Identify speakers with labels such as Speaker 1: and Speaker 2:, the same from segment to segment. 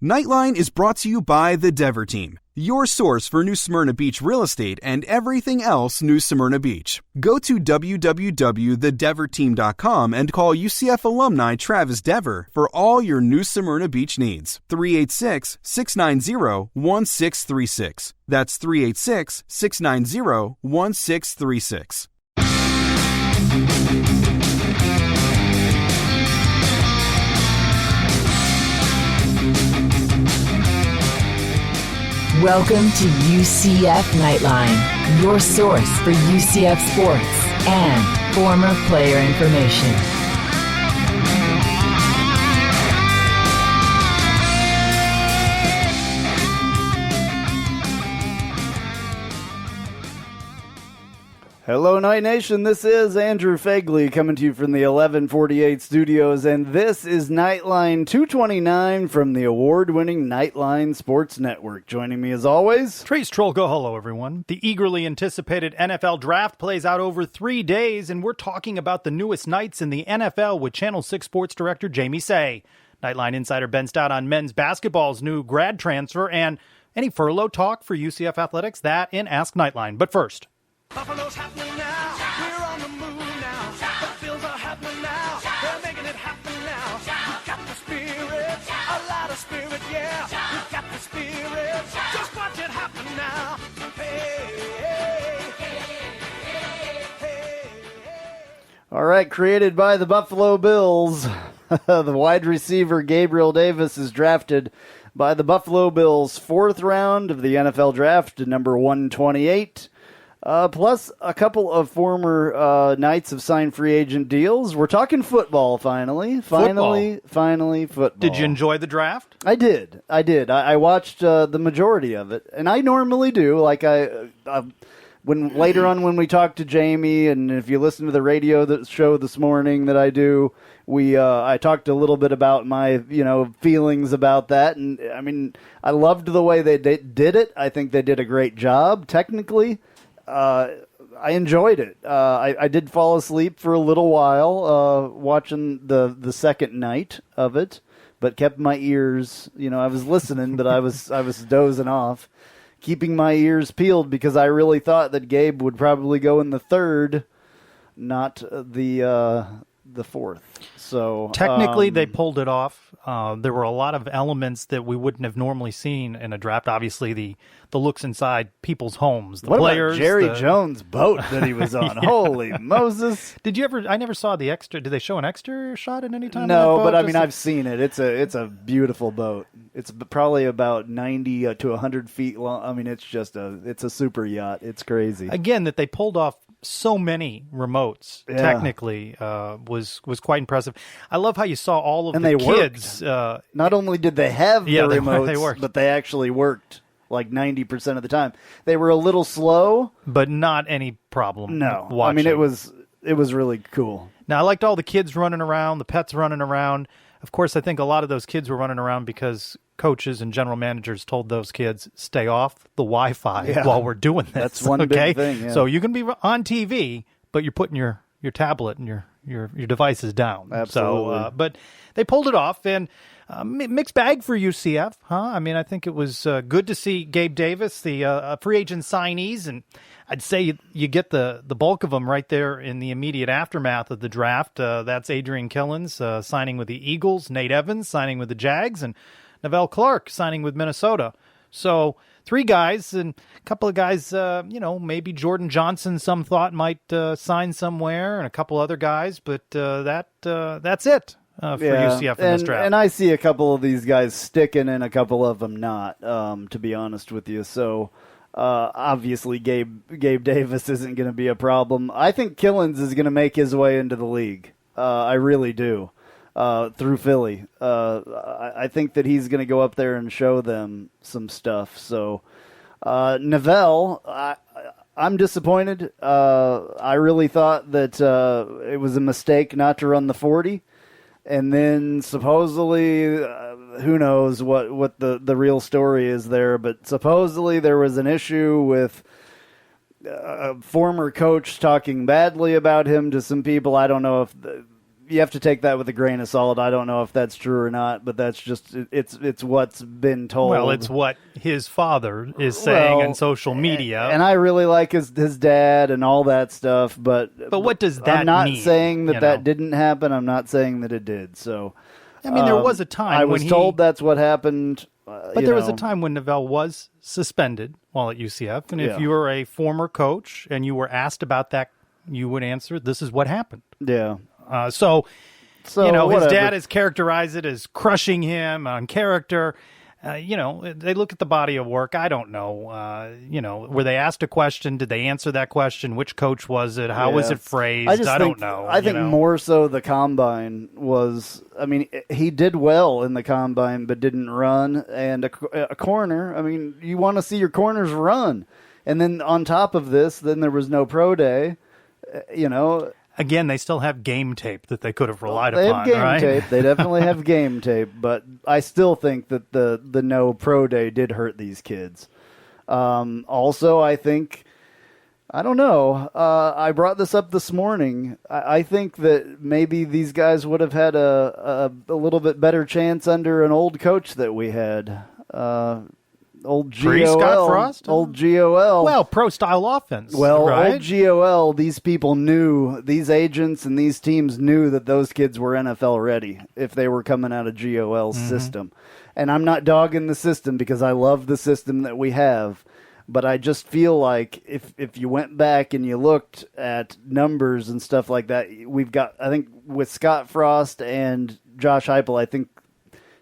Speaker 1: Knightline is brought to you by the Dever Team, your source for New Smyrna Beach real estate and everything else New Smyrna Beach. Go to www.thedeverteam.com and call UCF alumni Travis Dever for all your New Smyrna Beach needs. 386-690-1636. That's 386-690-1636.
Speaker 2: Welcome to UCF Knightline, your source for UCF sports and former player information.
Speaker 3: Hello, Night Nation. This is Andrew Phegley coming to you from the 1148 studios, and this is Knightline 229 from the award-winning Knightline Sports Network. Joining me as always,
Speaker 4: Trylko. Hello, everyone. The eagerly anticipated NFL Draft plays out over 3 days, and we're talking about the newest Knights in the NFL with Channel 6 Sports Director Jamie Say, Knightline insider Ben Stout on men's basketball's new grad transfer, and any furlough talk for UCF athletics, that in Ask Knightline. But first,
Speaker 5: Buffalo's happening now. We're on the move now. The Bills are happening now. They're making it happen now. We've got the spirit, a lot of spirit, yeah. We've got the spirit. Just watch it happen now. Hey.
Speaker 3: all right, created by the Buffalo Bills, the wide receiver Gabriel Davis is drafted by the Buffalo Bills, 4th round of the NFL Draft, number 128. Plus, a couple of former Knights have signed free agent deals. We're talking football, finally. Finally, football.
Speaker 4: did you enjoy the draft?
Speaker 3: I did. I watched the majority of it, and I normally do. Like when later on when we talk to Jamie, and if you listen to the radio show this morning that I do, I talked a little bit about my feelings about that, and I mean I loved the way they did it. I think they did a great job technically. I enjoyed it. I did fall asleep for a little while watching the second night of it, but kept my ears. I was listening, but I was dozing off, keeping my ears peeled because I really thought that Gabe would probably go in the 3rd, not the 4th. So
Speaker 4: Technically, they pulled it off. There were a lot of elements that we wouldn't have normally seen in a draft. Obviously, the looks inside people's homes, the players.
Speaker 3: About Jerry Jones' boat that he was on? Yeah. Holy Moses!
Speaker 4: Did you ever? I never saw the extra. Did they show an extra shot at any time?
Speaker 3: No, but I mean, I've seen it. It's a beautiful boat. It's probably about 90 to 100 feet long. I mean, it's a super yacht. It's crazy.
Speaker 4: Again, that they pulled off so many remotes, technically, was quite impressive. I love how you saw all of the kids.
Speaker 3: Not only did they have the remotes,
Speaker 4: they worked.
Speaker 3: But they actually worked like 90% of the time. They were a little slow.
Speaker 4: But not any problem.
Speaker 3: No.
Speaker 4: Watching.
Speaker 3: I mean, it was really cool.
Speaker 4: Now, I liked all the kids running around, the pets running around. Of course, I think a lot of those kids were running around because coaches and general managers told those kids, stay off the Wi-Fi while we're doing this.
Speaker 3: That's one big thing. Yeah.
Speaker 4: So you can be on TV, but you're putting your tablet and your devices down.
Speaker 3: Absolutely.
Speaker 4: So, but they pulled it off, and mixed bag for UCF, huh? I mean, I think it was good to see Gabe Davis, the free agent signees, and I'd say you get the bulk of them right there in the immediate aftermath of the draft. That's Adrian Killens signing with the Eagles, Nate Evans signing with the Jags, and Neville Clark signing with Minnesota. So 3 guys and a couple of guys, maybe Jordan Johnson, some thought might sign somewhere, and a couple other guys, but that's it. For UCF in this draft.
Speaker 3: And I see a couple of these guys sticking and a couple of them not, to be honest with you. So obviously Gabe Davis isn't going to be a problem. I think Killens is going to make his way into the league. I really do. Through Philly. I think that he's going to go up there and show them some stuff. So Neville, I'm disappointed. I really thought that it was a mistake not to run the 40. And then supposedly, who knows what the real story is there, but supposedly there was an issue with a former coach talking badly about him to some people. I don't know if you have to take that with a grain of salt. I don't know if that's true or not, but that's just it's what's been told.
Speaker 4: Well, it's what his father is saying on social media,
Speaker 3: and I really like his dad and all that stuff. But
Speaker 4: what does that mean?
Speaker 3: I'm not saying that didn't happen. I'm not saying that it did. So,
Speaker 4: I mean, there was a time
Speaker 3: I was told that's what happened.
Speaker 4: But there was a time when Novell was suspended while at UCF, and if you were a former coach and you were asked about that, you would answer, "This is what happened."
Speaker 3: Yeah.
Speaker 4: So his
Speaker 3: whatever.
Speaker 4: dad has characterized it as crushing him on character. They look at the body of work. I don't know. Were they asked a question? Did they answer that question? Which coach was it? How was it phrased? I don't know.
Speaker 3: I think more so the combine was. I mean, he did well in the combine, but didn't run. And a corner. I mean, you want to see your corners run. And then on top of this, then there was no pro day.
Speaker 4: Again, they still have game tape that they could have relied
Speaker 3: they
Speaker 4: upon,
Speaker 3: have game
Speaker 4: right?
Speaker 3: tape. They definitely have game tape, but I still think that the no pro day did hurt these kids. Also, I think, I don't know, I brought this up this morning. I think that maybe these guys would have had a little bit better chance under an old coach that we had. Old GOL.
Speaker 4: Scott Frost?
Speaker 3: Old GOL.
Speaker 4: Well, pro-style offense.
Speaker 3: Well,
Speaker 4: right?
Speaker 3: old GOL, these people knew, these agents and these teams knew that those kids were NFL ready if they were coming out of GOL's system. And I'm not dogging the system because I love the system that we have. But I just feel like if you went back and you looked at numbers and stuff like that, we've got, I think, with Scott Frost and Josh Heupel, I think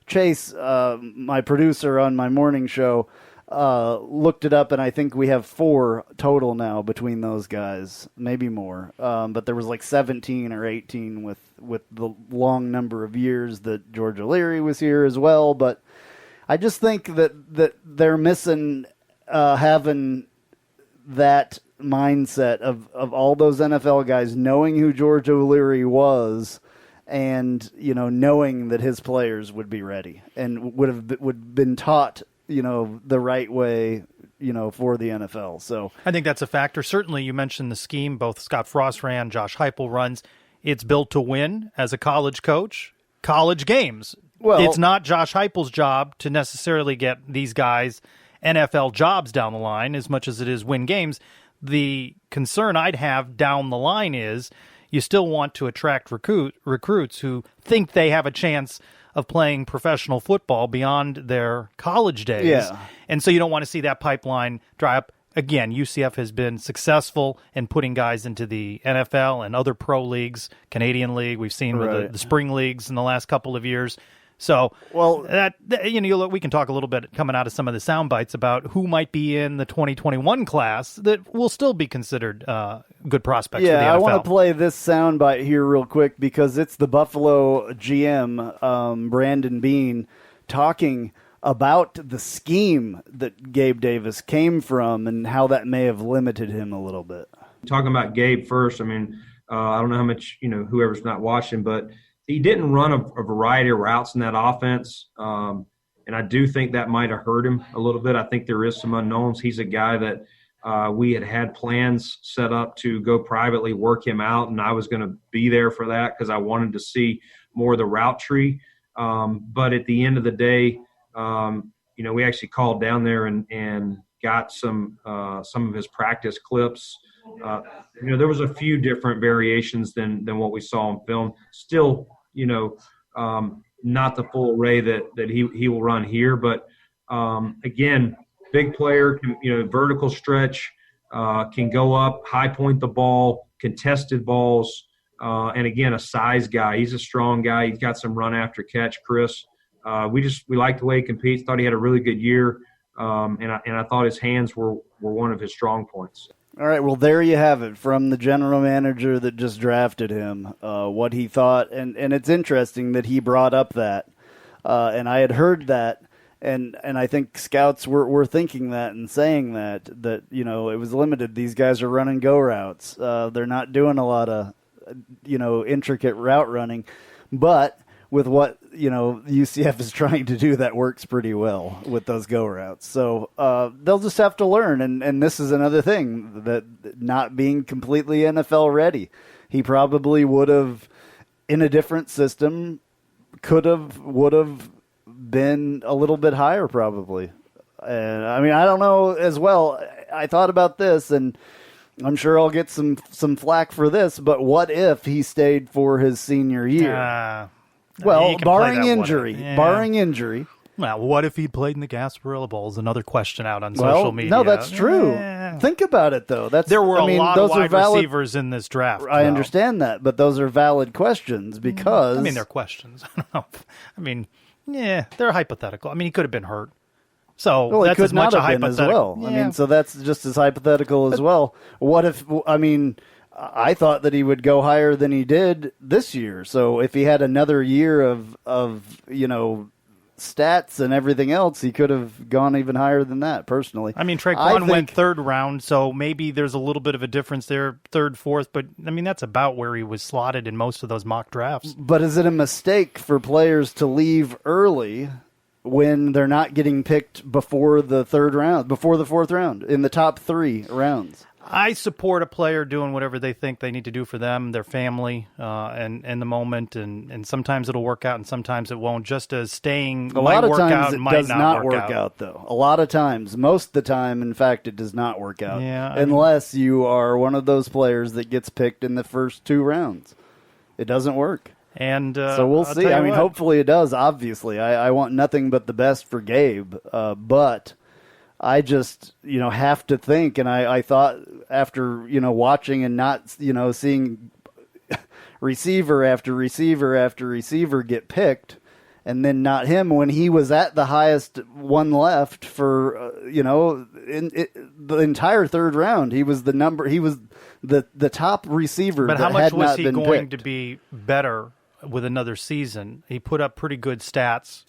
Speaker 3: Chase, my producer on my morning show, looked it up, and I think we have 4 total now between those guys, maybe more. But there was like 17 or 18 with the long number of years that George O'Leary was here as well. But I just think that they're missing having that mindset of all those NFL guys knowing who George O'Leary was. And, knowing that his players would be ready and would been taught, the right way, for the NFL. So
Speaker 4: I think that's a factor. Certainly, you mentioned the scheme. Both Scott Frost ran, Josh Heupel runs. It's built to win as a college coach. College games.
Speaker 3: Well,
Speaker 4: it's not Josh Heupel's job to necessarily get these guys NFL jobs down the line as much as it is win games. The concern I'd have down the line is you still want to attract recruits who think they have a chance of playing professional football beyond their college days.
Speaker 3: Yeah.
Speaker 4: And so you don't want to see that pipeline dry up. Again, UCF has been successful in putting guys into the NFL and other pro leagues, Canadian League. We've seen with the spring leagues in the last couple of years. So, we can talk a little bit coming out of some of the sound bites about who might be in the 2021 class that will still be considered good prospects for the NFL.
Speaker 3: Yeah, I want to play this sound bite here real quick because it's the Buffalo GM, Brandon Beane, talking about the scheme that Gabe Davis came from and how that may have limited him a little bit.
Speaker 6: Talking about Gabe first, I mean, I don't know how much, whoever's not watching, but he didn't run a variety of routes in that offense, and I do think that might have hurt him a little bit. I think there is some unknowns. He's a guy that we had plans set up to go privately work him out, and I was going to be there for that because I wanted to see more of the route tree. But at the end of the day, we actually called down there and got some of his practice clips. There was a few different variations than what we saw on film. Still, not the full array that he will run here. But, again, big player, vertical stretch, can go up, high point the ball, contested balls, and, again, a size guy. He's a strong guy. He's got some run after catch, Chris. We like the way he competes. Thought he had a really good year, and I thought his hands were one of his strong points.
Speaker 3: All right, well, there you have it from the general manager that just drafted him, what he thought. And it's interesting that he brought up that. And I had heard that, and I think scouts were thinking that and saying that it was limited. These guys are running go routes. They're not doing a lot of, intricate route running. But with what, UCF is trying to do, that works pretty well with those go routes. So they'll just have to learn. And this is another thing, that not being completely NFL ready. He probably would have, in a different system, would have been a little bit higher probably. And I mean, I don't know as well. I thought about this, and I'm sure I'll get some flack for this, but what if he stayed for his senior year? Well, barring injury.
Speaker 4: Yeah.
Speaker 3: Barring injury.
Speaker 4: Well, what if he played in the Gasparilla Bowl is another question out on social media.
Speaker 3: No, that's true.
Speaker 4: Yeah.
Speaker 3: Think about it, though.
Speaker 4: There were a lot of wide receivers in this draft.
Speaker 3: I understand that, but those are valid questions because...
Speaker 4: I mean, they're questions. I don't know. I mean, yeah, they're hypothetical. I mean, he could have been hurt. So that's as much a hypothetical.
Speaker 3: As well.
Speaker 4: Yeah.
Speaker 3: I mean, so that's just as hypothetical as well. What if, I mean, I thought that he would go higher than he did this year. So if he had another year of stats and everything else, he could have gone even higher than that, personally.
Speaker 4: I mean, Trylko went third round, so maybe there's a little bit of a difference there, third, fourth, but I mean, that's about where he was slotted in most of those mock drafts.
Speaker 3: But is it a mistake for players to leave early when they're not getting picked before the third round, before the fourth round, in the top 3 rounds?
Speaker 4: I support a player doing whatever they think they need to do for them, their family, and the moment, and sometimes it'll work out and sometimes it won't. Just as staying
Speaker 3: a lot of
Speaker 4: work
Speaker 3: times
Speaker 4: out
Speaker 3: it
Speaker 4: might
Speaker 3: does not
Speaker 4: work
Speaker 3: work out, though. A lot of times, most of the time, in fact, it does not work out.
Speaker 4: Yeah,
Speaker 3: unless you are one of those players that gets picked in the first 2 rounds. It doesn't work.
Speaker 4: And
Speaker 3: so we'll see. I mean, hopefully it does, obviously. I want nothing but the best for Gabe, but I just, have to think, and I thought after, watching and not, seeing receiver after receiver after receiver get picked, and then not him when he was at the highest one left for, in the entire third round. He was the top receiver.
Speaker 4: But
Speaker 3: that
Speaker 4: how much
Speaker 3: had
Speaker 4: was
Speaker 3: not
Speaker 4: he
Speaker 3: been
Speaker 4: going
Speaker 3: picked.
Speaker 4: to be better with another season? He put up pretty good stats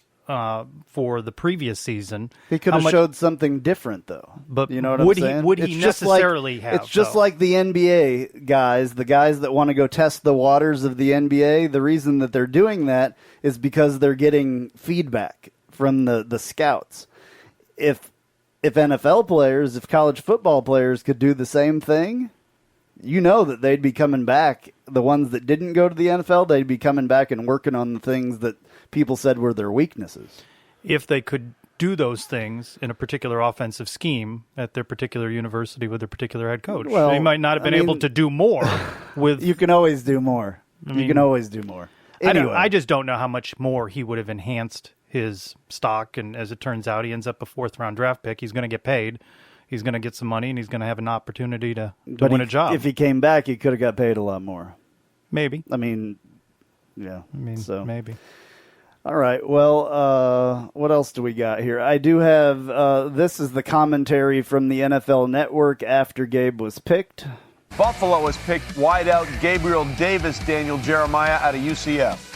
Speaker 4: for the previous season.
Speaker 3: He could have showed something different, though.
Speaker 4: But
Speaker 3: you know what
Speaker 4: would
Speaker 3: I'm saying?
Speaker 4: Would he necessarily have?
Speaker 3: It's just like the NBA guys, the guys that want to go test the waters of the NBA. The reason that they're doing that is because they're getting feedback from the scouts. If NFL players, if college football players could do the same thing, that they'd be coming back. The ones that didn't go to the NFL, they'd be coming back and working on the things that people said were their weaknesses.
Speaker 4: If they could do those things in a particular offensive scheme at their particular university with their particular head coach, they might not have been able to do more with...
Speaker 3: You can always do more. You can always do more. Anyway.
Speaker 4: I just don't know how much more he would have enhanced his stock, and as it turns out, he ends up a 4th-round draft pick. He's going to get paid. He's going to get some money, and he's going to have an opportunity to win a job.
Speaker 3: If he came back, he could have got paid a lot more.
Speaker 4: Maybe.
Speaker 3: I mean, yeah. So
Speaker 4: maybe.
Speaker 3: All right. Well, what else do we got here? I do have, this is the commentary from the NFL Network after Gabe was picked.
Speaker 7: Buffalo has picked wideout Gabriel Davis, Daniel Jeremiah out of UCF.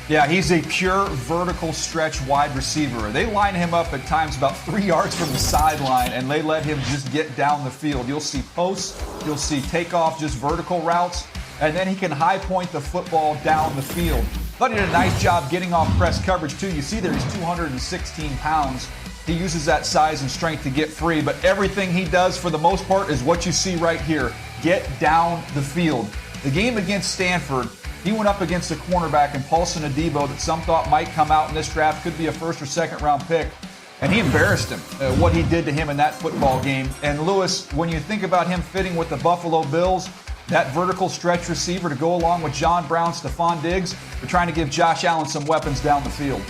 Speaker 8: Yeah, he's a pure vertical stretch wide receiver. They line him up at times about 3 yards from the sideline, and they let him just get down the field. You'll see posts, you'll see takeoff, just vertical routes, and then he can high point the football down the field. Thought he did a nice job getting off press coverage, too. You see there he's 216 pounds. He uses that size and strength to get free, but everything he does for the most part is what you see right here. Get down the field. The game against Stanford, he went up against a cornerback in Paulson Adebo that some thought might come out in this draft, could be a 1st or 2nd round pick, and he embarrassed him, what he did to him in that football game. And Lewis, when you think about him fitting with the Buffalo Bills, that vertical stretch receiver to go along with John Brown, Stephon Diggs, they're trying to give Josh Allen some weapons down the field.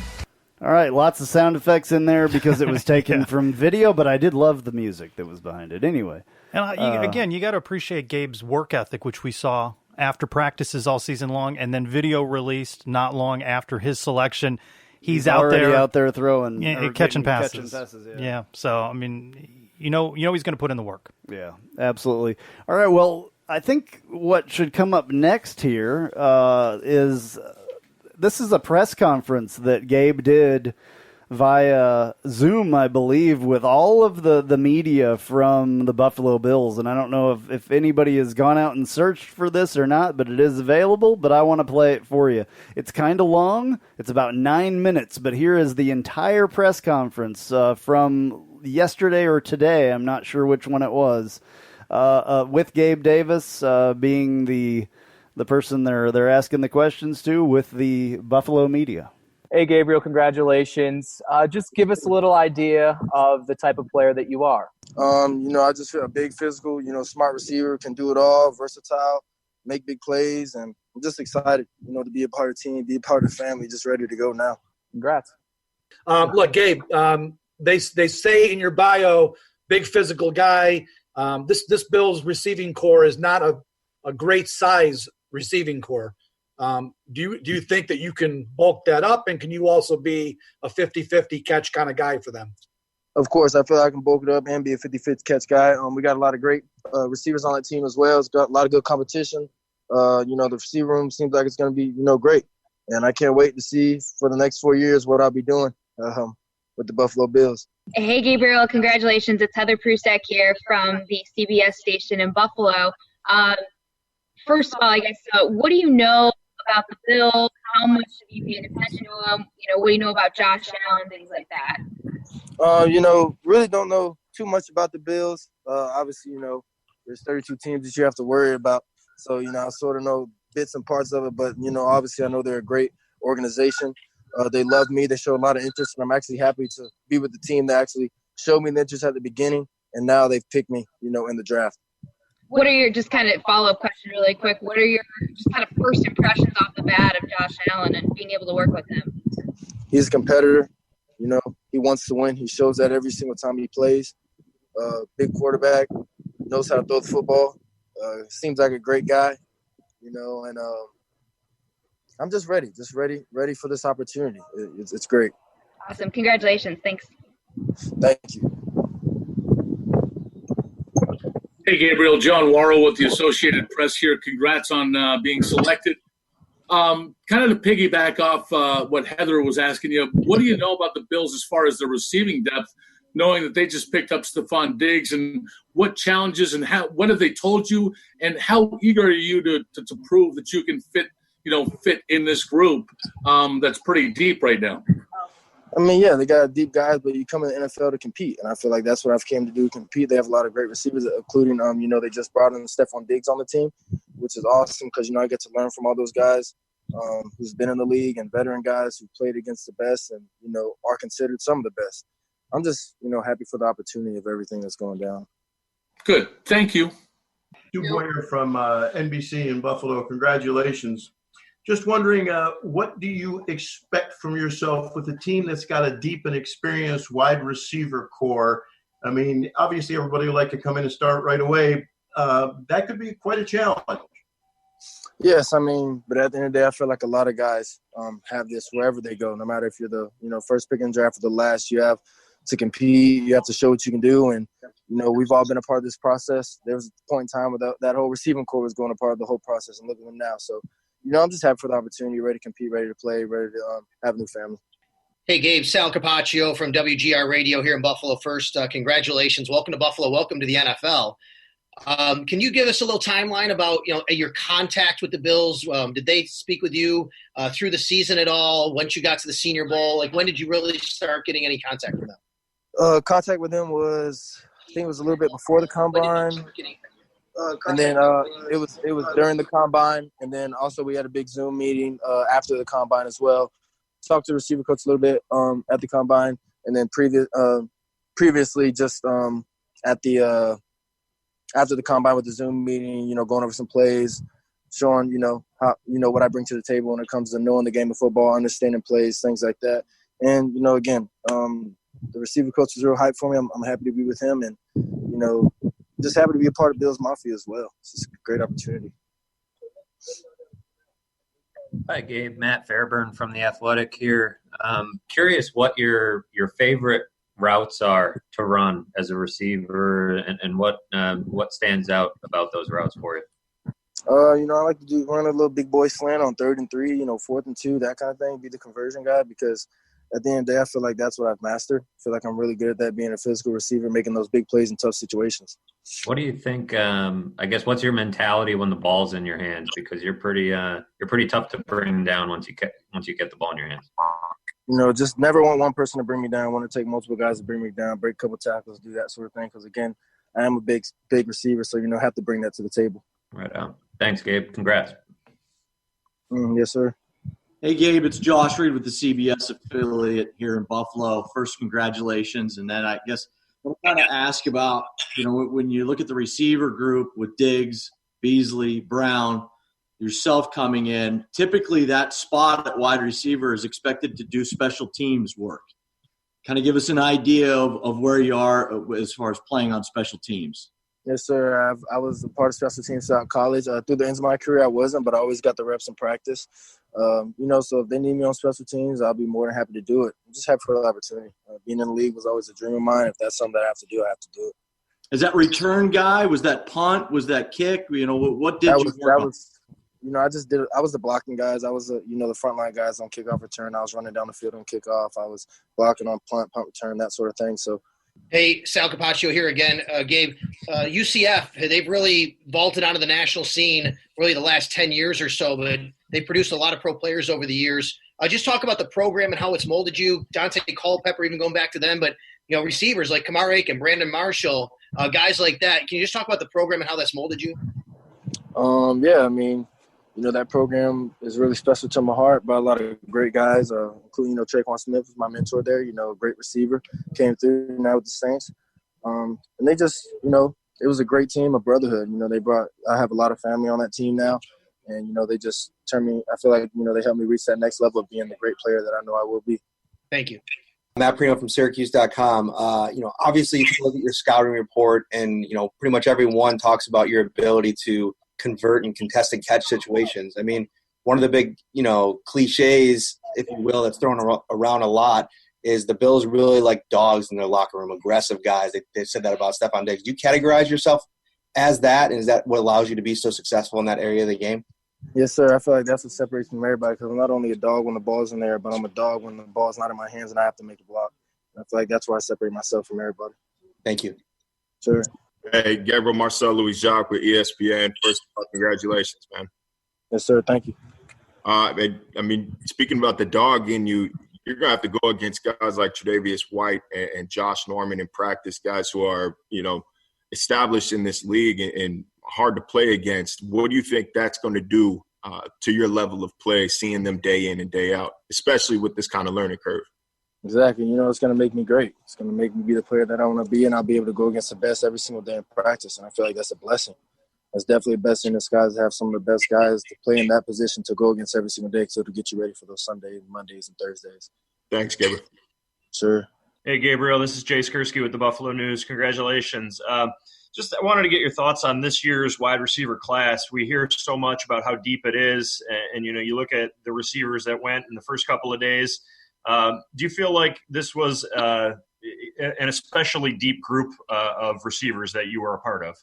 Speaker 3: All right, lots of sound effects in there because it was taken from video, but I did love the music that was behind it anyway.
Speaker 4: And again, you got to appreciate Gabe's work ethic, which we saw after practices all season long, and then video released not long after his selection. He's out there
Speaker 3: throwing,
Speaker 4: catching passes. Yeah. So I mean, he's going to put in the work.
Speaker 3: Yeah, absolutely. All right. Well, I think what should come up next here is this is a press conference that Gabe did via Zoom, I believe, with all of the media from the Buffalo Bills. And I don't know if anybody has gone out and searched for this or not, but it is available. But I want to play it for you. It's kind of long. It's about 9 minutes. But here is the entire press conference from yesterday or today. I'm not sure which one it was. With Gabe Davis being the the person they're asking the questions to with the Buffalo media.
Speaker 9: Hey, Gabriel, congratulations. Just give us a little idea of the type of player that you are.
Speaker 10: I just feel a big physical, smart receiver, can do it all, versatile, make big plays, and I'm just excited, to be a part of the team, be a part of the family, just ready to go now.
Speaker 9: Congrats.
Speaker 11: Look, Gabe, they say in your bio, big physical guy. This Bills receiving core is not a great size receiving core. Do you think that you can bulk that up, and can you also be a 50-50 catch kind of guy for them?
Speaker 10: Of course, I feel like I can bulk it up and be a 50-50 catch guy. We got a lot of great receivers on that team as well. It's got a lot of good competition. The receiver room seems like it's going to be, great. And I can't wait to see for the next 4 years what I'll be doing with the Buffalo Bills.
Speaker 12: Hey, Gabriel, congratulations. It's Heather Prusek here from the CBS station in Buffalo. First of all, I guess, what do you know about the Bills? How much have you paid attention to them? What do you know about Josh Allen, things like that?
Speaker 10: Really don't know too much about the Bills. Obviously, there's 32 teams that you have to worry about. So, I sort of know bits and parts of it. But, obviously I know they're a great organization. They love me. They show a lot of interest. And I'm actually happy to be with the team that actually showed me the interest at the beginning. And now they've picked me, in the draft.
Speaker 12: What are your, just kind of follow-up question really quick, what are your just kind of first impressions off the bat of Josh Allen and being able to work with him?
Speaker 10: He's a competitor. He wants to win. He shows that every single time he plays. Big quarterback, knows how to throw the football. Seems like a great guy, and I'm just ready ready for this opportunity. It's great.
Speaker 12: Awesome. Congratulations. Thanks.
Speaker 10: Thank you.
Speaker 13: Hey, Gabriel, John Worrell with the Associated Press here. Congrats on being selected. Kind of to piggyback off what Heather was asking you, what do you know about the Bills as far as the receiving depth, knowing that they just picked up Stephon Diggs, and what challenges and what have they told you, and how eager are you to prove that you can fit in this group that's pretty deep right now?
Speaker 10: I mean, yeah, they got deep guys, but you come in the NFL to compete, and I feel like that's what I've came to do, compete. They have a lot of great receivers, including, they just brought in Stephon Diggs on the team, which is awesome because, I get to learn from all those guys who's been in the league and veteran guys who played against the best and, are considered some of the best. I'm just, happy for the opportunity of everything that's going down.
Speaker 13: Good. Thank you.
Speaker 14: Stu Boyer from NBC in Buffalo. Congratulations. Just wondering, what do you expect from yourself with a team that's got a deep and experienced wide receiver core? I mean, obviously everybody would like to come in and start right away. That could be quite a challenge.
Speaker 10: Yes, but at the end of the day, I feel like a lot of guys have this wherever they go. No matter if you're the first pick in the draft or the last, you have to compete. You have to show what you can do. And, we've all been a part of this process. There was a point in time where that whole receiving core was going a part of the whole process, and look at them now. So, I'm just happy for the opportunity, ready to compete, ready to play, ready to have a new family.
Speaker 15: Hey, Gabe, Sal Capaccio from WGR Radio here in Buffalo. First, congratulations. Welcome to Buffalo. Welcome to the NFL. Can you give us a little timeline about, your contact with the Bills? Did they speak with you through the season at all? Once you got to the Senior Bowl, when did you really start getting any contact with them?
Speaker 10: Contact with them was, I think it was a little bit before the combine. And then it was during the combine, and then also we had a big Zoom meeting after the combine as well. Talked to the receiver coach a little bit at the combine, and then previously just at the after the combine with the Zoom meeting, going over some plays, showing how what I bring to the table when it comes to knowing the game of football, understanding plays, things like that. And again, the receiver coach is real hyped for me. I'm happy to be with him, and just happy to be a part of Bills Mafia as well. It's just a great opportunity.
Speaker 16: Hi, Gabe. Matt Fairburn from The Athletic here. Curious what your favorite routes are to run as a receiver, and what stands out about those routes for you?
Speaker 10: I like to run a little big boy slant on 3rd and 3, 4th and 2, that kind of thing, be the conversion guy, because at the end of the day, I feel like that's what I've mastered. I feel like I'm really good at that, being a physical receiver, making those big plays in tough situations.
Speaker 16: What do you think, I guess, what's your mentality when the ball's in your hands? Because you're pretty tough to bring down once you get the ball in your hands.
Speaker 10: Just never want one person to bring me down. I want to take multiple guys to bring me down, break a couple tackles, do that sort of thing. Because, again, I am a big receiver, so, have to bring that to the table.
Speaker 16: Right on. Thanks, Gabe. Congrats.
Speaker 10: Yes, sir.
Speaker 17: Hey, Gabe, it's Josh Reed with the CBS affiliate here in Buffalo. First, congratulations. And then I guess I'm kind of ask about, when you look at the receiver group with Diggs, Beasley, Brown, yourself coming in, typically that spot at wide receiver is expected to do special teams work. Kind of give us an idea of where you are as far as playing on special teams.
Speaker 10: Yes, sir. I was a part of special teams throughout college. Through the ends of my career, I wasn't, but I always got the reps in practice. So if they need me on special teams, I'll be more than happy to do it. I'm just happy for the opportunity. Being in the league was always a dream of mine. If that's something that I have to do, I have to do it.
Speaker 17: Is that return guy? Was that punt? Was that kick? What did you work on?
Speaker 10: I was the blocking guys. I was the frontline guys on kickoff return. I was running down the field on kickoff. I was blocking on punt return, that sort of thing. So.
Speaker 15: Hey, Sal Capaccio here again. Gabe, UCF, they've really vaulted onto the national scene really the last 10 years or so, but they produced a lot of pro players over the years. Just talk about the program and how it's molded you. Dante Culpepper, even going back to them, but receivers like Kamar Aiken, Brandon Marshall, guys like that. Can you just talk about the program and how that's molded you?
Speaker 10: That program is really special to my heart by a lot of great guys, including, Traquan Smith was my mentor there, a great receiver, came through now with the Saints. And they just, it was a great team, a brotherhood. I have a lot of family on that team now. And, they just turned me, I feel like, they helped me reach that next level of being the great player that I know I will be.
Speaker 15: Thank you.
Speaker 18: Matt Prino from Syracuse.com. Obviously you can look at your scouting report and, pretty much everyone talks about your ability to convert in contested catch situations. I mean, one of the big, cliches, if you will, that's thrown around a lot is the Bills really like dogs in their locker room, aggressive guys. They said that about Stephon Diggs. Do you categorize yourself as that, and is that what allows you to be so successful in that area of the game?
Speaker 10: Yes, sir. I feel like that's what separates me from everybody because I'm not only a dog when the ball's in there, but I'm a dog when the ball's not in my hands and I have to make a block. I feel like that's where I separate myself from everybody.
Speaker 18: Thank you.
Speaker 10: Sure.
Speaker 19: Hey, Gabriel Marcel Louis Jacques with ESPN. First of all, congratulations, man.
Speaker 10: Yes, sir. Thank you.
Speaker 19: Speaking about the dog in you, you're going to have to go against guys like Tre'Davious White and Josh Norman in practice, guys who are, established in this league and hard to play against. What do you think that's going to do to your level of play, seeing them day in and day out, especially with this kind of learning curve?
Speaker 10: Exactly. It's going to make me great. It's going to make me be the player that I want to be, and I'll be able to go against the best every single day in practice, and I feel like that's a blessing. That's definitely a blessing in disguise to have some of the best guys to play in that position to go against every single day so to get you ready for those Sundays, Mondays, and Thursdays.
Speaker 19: Thanks, Gabriel.
Speaker 10: Sure.
Speaker 20: Hey, Gabriel, this is Jay Skursky with the Buffalo News. Congratulations. Just I wanted to get your thoughts on this year's wide receiver class. We hear so much about how deep it is, and you look at the receivers that went in the first couple of days. Do you feel like this was an especially deep group of receivers that you were a part of?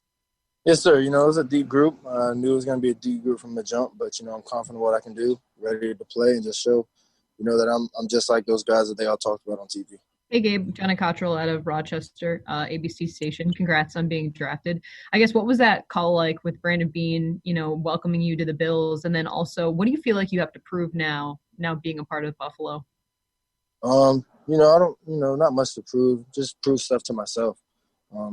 Speaker 10: Yes, sir. It was a deep group. I knew it was going to be a deep group from the jump, but, I'm confident what I can do, ready to play and just show, that I'm just like those guys that they all talked about on TV.
Speaker 21: Hey, Gabe, Jenna Cottrell out of Rochester, ABC station. Congrats on being drafted. I guess what was that call like with Brandon Beane, welcoming you to the Bills? And then also, what do you feel like you have to prove now being a part of Buffalo?
Speaker 10: I don't, not much to prove. Just prove stuff to myself.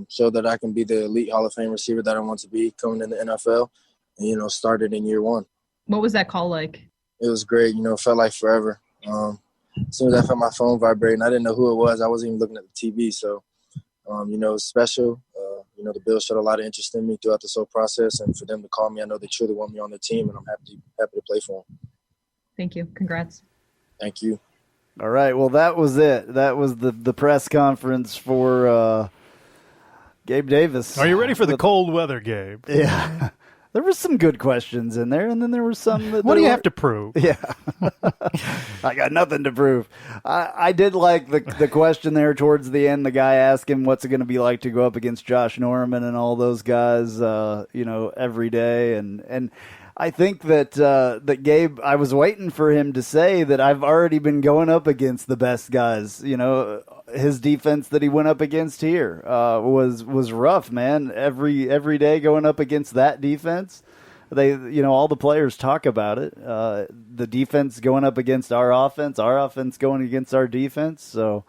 Speaker 10: Show that I can be the elite Hall of Fame receiver that I want to be coming in the NFL and, started in year one.
Speaker 21: What was that call like?
Speaker 10: It was great. It felt like forever. As soon as I felt my phone vibrating, I didn't know who it was. I wasn't even looking at the TV. So, it was special. The Bills showed a lot of interest in me throughout this whole process. And for them to call me, I know they truly want me on their team, and I'm happy to play for them.
Speaker 21: Thank you. Congrats.
Speaker 10: Thank you.
Speaker 3: All right. Well, that was it. That was the press conference for Gabe Davis.
Speaker 4: Are you ready for the cold weather, Gabe?
Speaker 3: Yeah. There were some good questions in there, and then there were some that...
Speaker 4: What do you have to prove?
Speaker 3: Yeah. I got nothing to prove. I did like the question there towards the end. The guy asked him what's it going to be like to go up against Josh Norman and all those guys, every day. And I think that Gabe, I was waiting for him to say that I've already been going up against the best guys. His defense that he went up against here was rough, man. Every day going up against that defense, all the players talk about it. The defense going up against our offense going against our defense. So,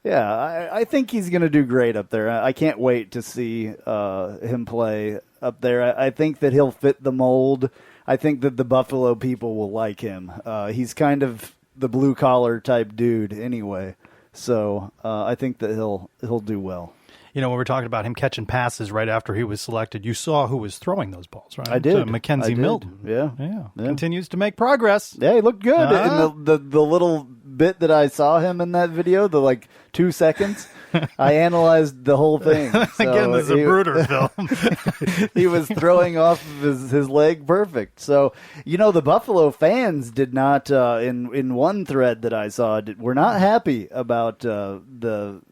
Speaker 3: yeah, I think he's going to do great up there. I can't wait to see him play up there. I think that he'll fit the mold. I think that the Buffalo people will like him. He's kind of the blue-collar type dude anyway. So I think that he'll do well.
Speaker 4: You know, when we're talking about him catching passes right after he was selected, you saw who was throwing those balls, right?
Speaker 3: I did.
Speaker 4: Mackenzie Milton.
Speaker 3: Yeah.
Speaker 4: Continues to make progress.
Speaker 3: Yeah, he looked good. And the little bit that I saw him in that video, the 2 seconds, I analyzed the whole thing. So
Speaker 4: Again, this is a Bruder film.
Speaker 3: He was throwing off of his leg perfect. So, the Buffalo fans did not, in one thread that I saw, were not happy about the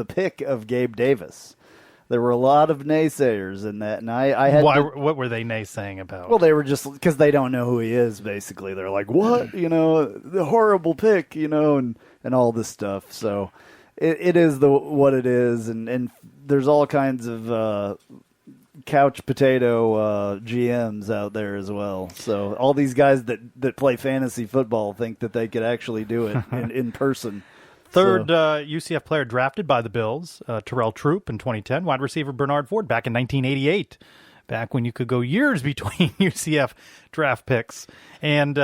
Speaker 3: pick of Gabe Davis. There were a lot of naysayers in that, and I had.
Speaker 4: What were they naysaying about?
Speaker 3: Well, they were just because they don't know who he is. Basically, they're like, "What? The horrible pick," and all this stuff. So, it is what it is, and there's all kinds of couch potato GMs out there as well. So all these guys that play fantasy football think that they could actually do it in person.
Speaker 4: Third UCF player drafted by the Bills, Terrell Troop in 2010, wide receiver Bernard Ford back in 1988, back when you could go years between UCF draft picks. And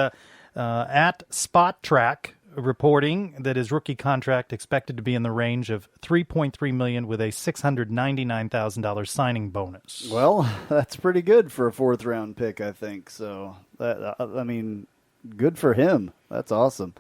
Speaker 4: at Spot Track reporting that his rookie contract expected to be in the range of $3.3 million with a $699,000 signing bonus.
Speaker 3: Well, that's pretty good for a fourth-round pick, I think. So, good for him. That's awesome.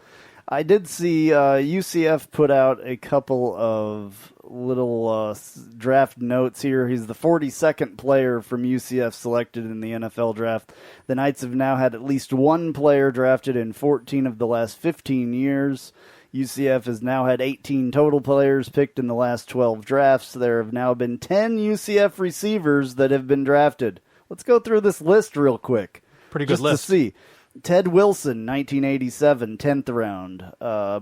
Speaker 3: I did see UCF put out a couple of little draft notes here. He's the 42nd player from UCF selected in the NFL draft. The Knights have now had at least one player drafted in 14 of the last 15 years. UCF has now had 18 total players picked in the last 12 drafts. There have now been 10 UCF receivers that have been drafted. Let's go through this list real quick.
Speaker 4: Pretty good list.
Speaker 3: Just to see. Ted Wilson, 1987, 10th round.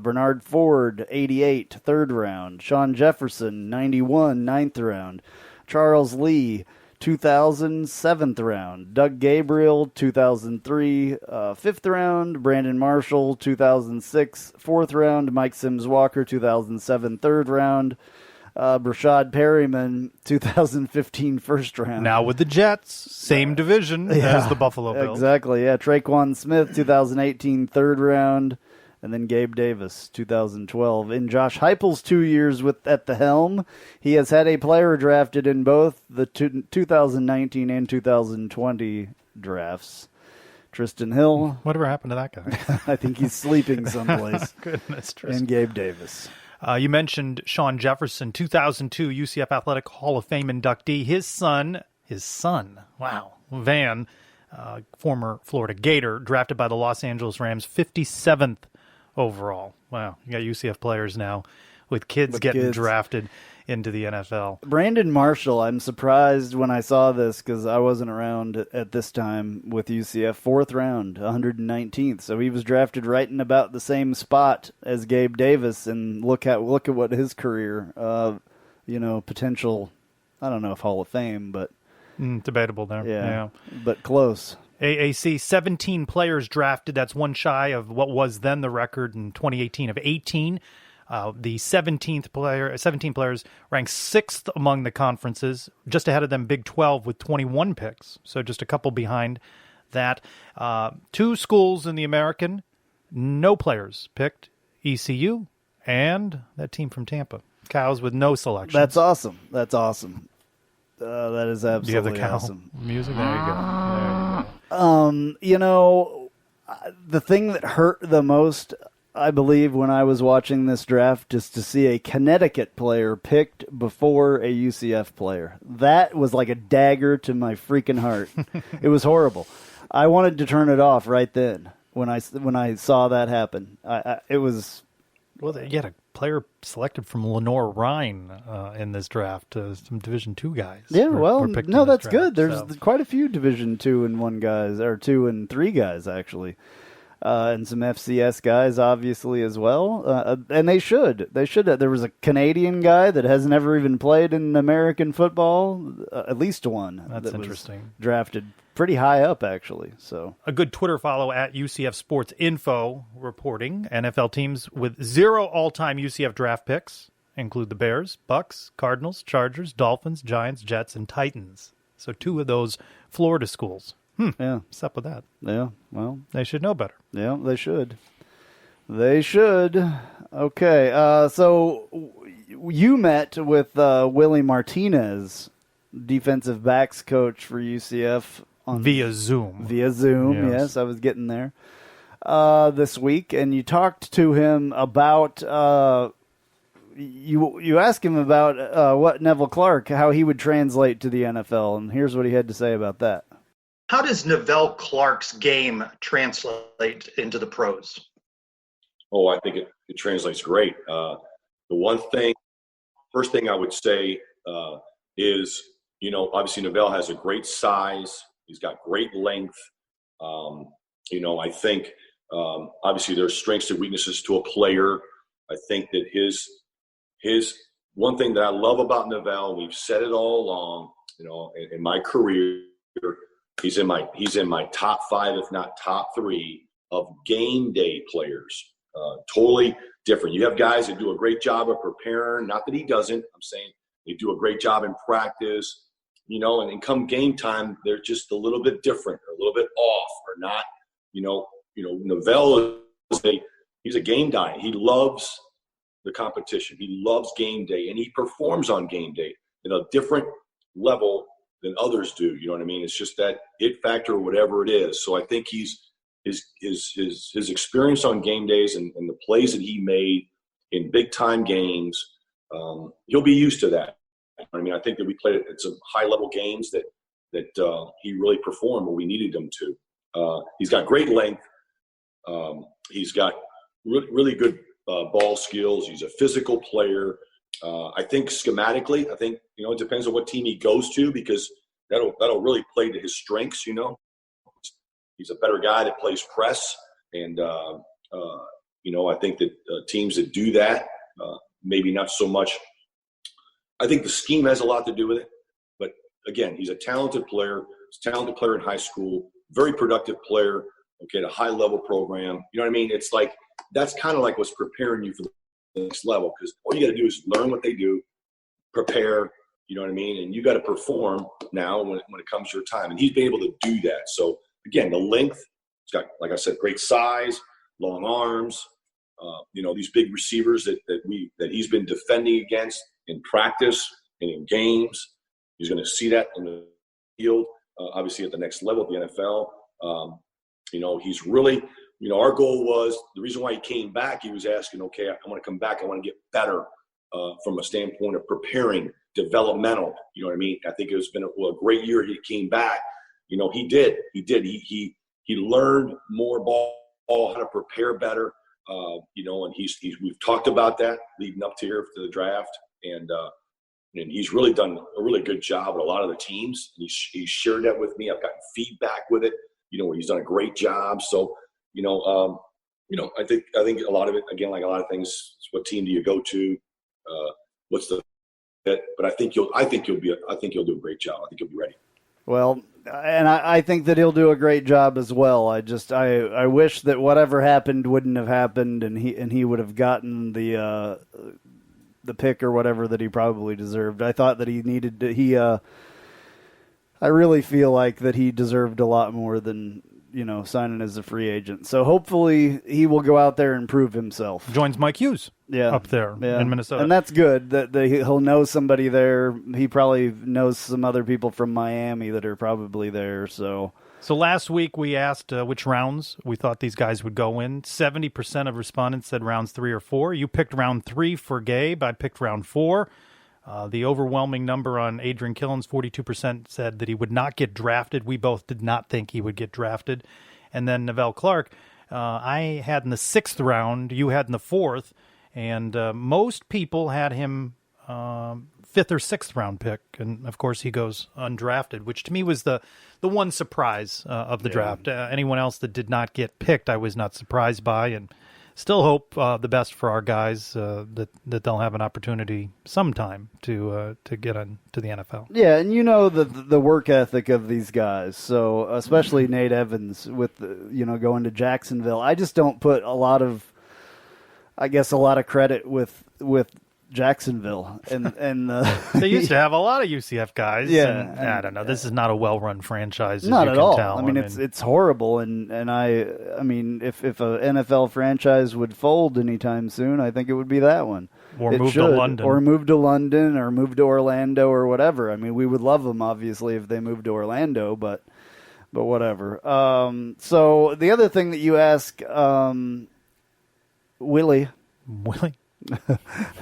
Speaker 3: Bernard Ford, 88, 3rd round. Sean Jefferson, 91, 9th round. Charles Lee, 2000, 7th round. Doug Gabriel, 2003, 5th round. Brandon Marshall, 2006, 4th round. Mike Sims Walker, 2007, 3rd round. Brashad Perryman, 2015 first round.
Speaker 4: Now with the Jets, same division as the Buffalo Bills.
Speaker 3: Exactly, yeah. Traquan Smith, 2018 third round. And then Gabe Davis, 2012. In Josh Heupel's 2 years at the helm, he has had a player drafted in both the 2019 and 2020 drafts. Tristan Hill.
Speaker 4: Whatever happened to that guy?
Speaker 3: I think he's sleeping someplace.
Speaker 4: Goodness, Tristan.
Speaker 3: And Gabe Davis.
Speaker 4: You mentioned Sean Jefferson, 2002 UCF Athletic Hall of Fame inductee. His son, wow, Van, former Florida Gator, drafted by the Los Angeles Rams, 57th overall. Wow, you got UCF players now with kids getting drafted into the NFL.
Speaker 3: Brandon Marshall, I'm surprised when I saw this because I wasn't around at this time with UCF. 4th round, 119th. So he was drafted right in about the same spot as Gabe Davis. And look at what his career, potential, I don't know if Hall of Fame, but.
Speaker 4: Debatable there. Yeah.
Speaker 3: But close.
Speaker 4: AAC, 17 players drafted. That's one shy of what was then the record in 2018 of 18. The 17 players ranked 6th among the conferences, just ahead of them Big 12 with 21 picks, so just a couple behind that. 2 schools in the American, no players picked, ECU and that team from Tampa, Cows with no selection.
Speaker 3: That's awesome. That is absolutely
Speaker 4: Do you have the cow
Speaker 3: awesome.
Speaker 4: music? There you go.
Speaker 3: The thing that hurt the most, I believe, when I was watching this draft, just to see a Connecticut player picked before a UCF player. That was like a dagger to my freaking heart. It was horrible. I wanted to turn it off right then when I saw that happen. It was.
Speaker 4: Well, you had a player selected from Lenore Rhine in this draft. Some Division II guys.
Speaker 3: Yeah,
Speaker 4: were picked
Speaker 3: no,
Speaker 4: in this
Speaker 3: that's
Speaker 4: draft,
Speaker 3: good. There's
Speaker 4: so.
Speaker 3: quite a few Division II and 1 guys, or 2 and 3 guys actually. And some FCS guys, obviously, as well. And they should. There was a Canadian guy that hasn't ever even played in American football. At least one.
Speaker 4: That's
Speaker 3: that
Speaker 4: interesting.
Speaker 3: Was drafted pretty high up, actually. So
Speaker 4: a good Twitter follow at UCF Sports Info reporting NFL teams with 0 all-time UCF draft picks include the Bears, Bucks, Cardinals, Chargers, Dolphins, Giants, Jets, and Titans. So 2 of those Florida schools.
Speaker 3: Yeah.
Speaker 4: What's up with that?
Speaker 3: Yeah, well.
Speaker 4: They should know better.
Speaker 3: Yeah, they should. They should. Okay, so you met with Willie Martinez, defensive backs coach for UCF.
Speaker 4: Via Zoom.
Speaker 3: Via Zoom, yes, I was getting there this week. And you talked to him about, you asked him about what Neville Clark, how he would translate to the NFL. And here's what he had to say about that.
Speaker 1: How does Neville Clark's game translate into the pros?
Speaker 22: Oh, I think it translates great. First thing I would say is, obviously Neville has a great size. He's got great length. I think obviously there's strengths and weaknesses to a player. I think that his one thing that I love about Neville, we've said it all along, in my career, he's in my top 5, if not top 3 of game day players. Totally different. You have guys that do a great job of preparing. Not that he doesn't. I'm saying they do a great job in practice, and come game time, they're just a little bit different or a little bit off or not. Neville he's a game guy. He loves the competition. He loves game day, and he performs on game day at a different level than others do. You know what I mean? It's just that it factor or whatever it is. So I think his experience on game days and the plays that he made in big time games, he'll be used to that. I mean, I think that we played at some high level games that he really performed where we needed him to. He's got great length. He's got really good ball skills. He's a physical player. I think schematically, it depends on what team he goes to, because that'll really play to his strengths. He's a better guy that plays press, and I think that teams that do that, maybe not so much. I think the scheme has a lot to do with it, but again, he's a talented player. He's a talented player in high school, very productive player. Okay, at a high level program. You know what I mean? It's like that's kind of like what's preparing you for the next level, because all you got to do is learn what they do, prepare. You know what I mean? And you got to perform now when it comes to your time. And he's been able to do that. So again, the length, he's got, like I said, great size, long arms. These big receivers that he's been defending against in practice and in games. He's going to see that in the field, obviously at the next level at the NFL. He's really, our goal was, the reason why he came back, he was asking, okay, I want to come back. I want to get better from a standpoint of preparing, developmental. You know what I mean? I think it's been a great year. He came back. He did. He learned more ball, how to prepare better. And we've talked about that leading up to the draft. And he's really done a really good job with a lot of the teams. He's shared that with me. I've gotten feedback with it, where he's done a great job. So, I think a lot of it, again, like a lot of things, what team do you go to? What's the fit? But I think you'll do a great job. I think you'll be ready.
Speaker 3: Well, and I think that he'll do a great job as well. I wish that whatever happened wouldn't have happened, and he would have gotten the pick or whatever that he probably deserved. I thought that he needed to, I really feel like that he deserved a lot more than, signing as a free agent. So hopefully he will go out there and prove himself.
Speaker 4: Joins Mike Hughes up there in Minnesota.
Speaker 3: And that's good that he'll know somebody there. He probably knows some other people from Miami that are probably there. So
Speaker 4: last week we asked which rounds we thought these guys would go in. 70% of respondents said rounds 3 or 4. You picked round 3 for Gabe. I picked round 4. The overwhelming number on Adrian Killens, 42%, said that he would not get drafted. We both did not think he would get drafted. And then Neville Clark, I had in the 6th round, you had in the 4th, and most people had him 5th or 6th round pick. And, of course, he goes undrafted, which to me was the one surprise of the draft. Anyone else that did not get picked, I was not surprised by, and still hope the best for our guys, that they'll have an opportunity sometime to get on to the NFL.
Speaker 3: Yeah, and the work ethic of these guys. So especially Nate Evans with going to Jacksonville. I just don't put a lot of credit with Jacksonville, and
Speaker 4: they used to have a lot of UCF guys.
Speaker 3: Yeah,
Speaker 4: and I don't know. This is not a well-run franchise. As
Speaker 3: not
Speaker 4: you
Speaker 3: at
Speaker 4: can
Speaker 3: all.
Speaker 4: Tell.
Speaker 3: I mean, it's horrible, and I mean, if a NFL franchise would fold anytime soon, I think it would be that one.
Speaker 4: Or
Speaker 3: It
Speaker 4: move to
Speaker 3: should.
Speaker 4: London.
Speaker 3: Or move to London, or move to Orlando, or whatever. I mean, we would love them, obviously, if they moved to Orlando, but whatever. So the other thing that you asked, Willie,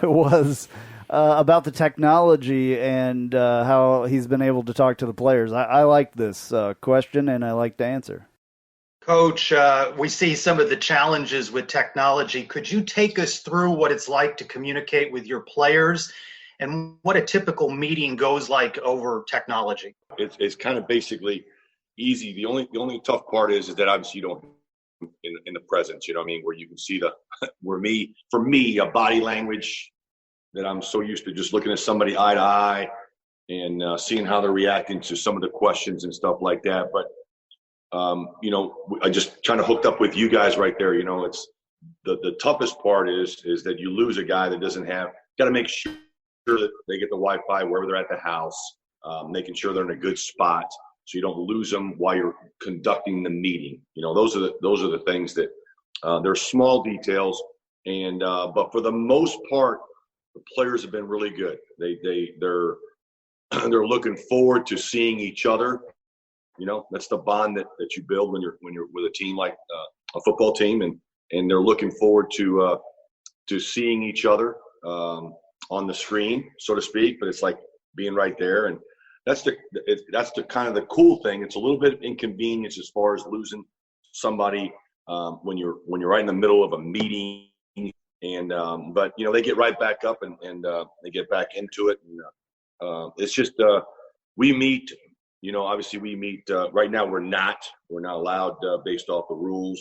Speaker 3: was about the technology and how he's been able to talk to the players. I like this question, and I like to answer.
Speaker 1: Coach, we see some of the challenges with technology. Could you take us through what it's like to communicate with your players and what a typical meeting goes like over technology?
Speaker 22: It's kind of basically easy. The only tough part is that obviously you don't in the presence, you know what I mean, where you can see for me, a body language that I'm so used to just looking at somebody eye to eye and seeing how they're reacting to some of the questions and stuff like that. But I just kind of hooked up with you guys right there. You know, it's the toughest part is that you lose a guy that doesn't have. Got to make sure that they get the Wi-Fi wherever they're at the house, making sure they're in a good spot so you don't lose them while you're conducting the meeting. You know, those are the things that they're small details, and but for the most part, the players have been really good. They're looking forward to seeing each other. You know, that's the bond that you build when you're with a team like a football team, and they're looking forward to seeing each other on the screen, so to speak. But it's like being right there, and that's the kind of the cool thing. It's a little bit of inconvenience as far as losing somebody when you're right in the middle of a meeting, and but you know they get right back up and they get back into it. And it's just we meet. You know, obviously we meet right now. We're not allowed based off the rules,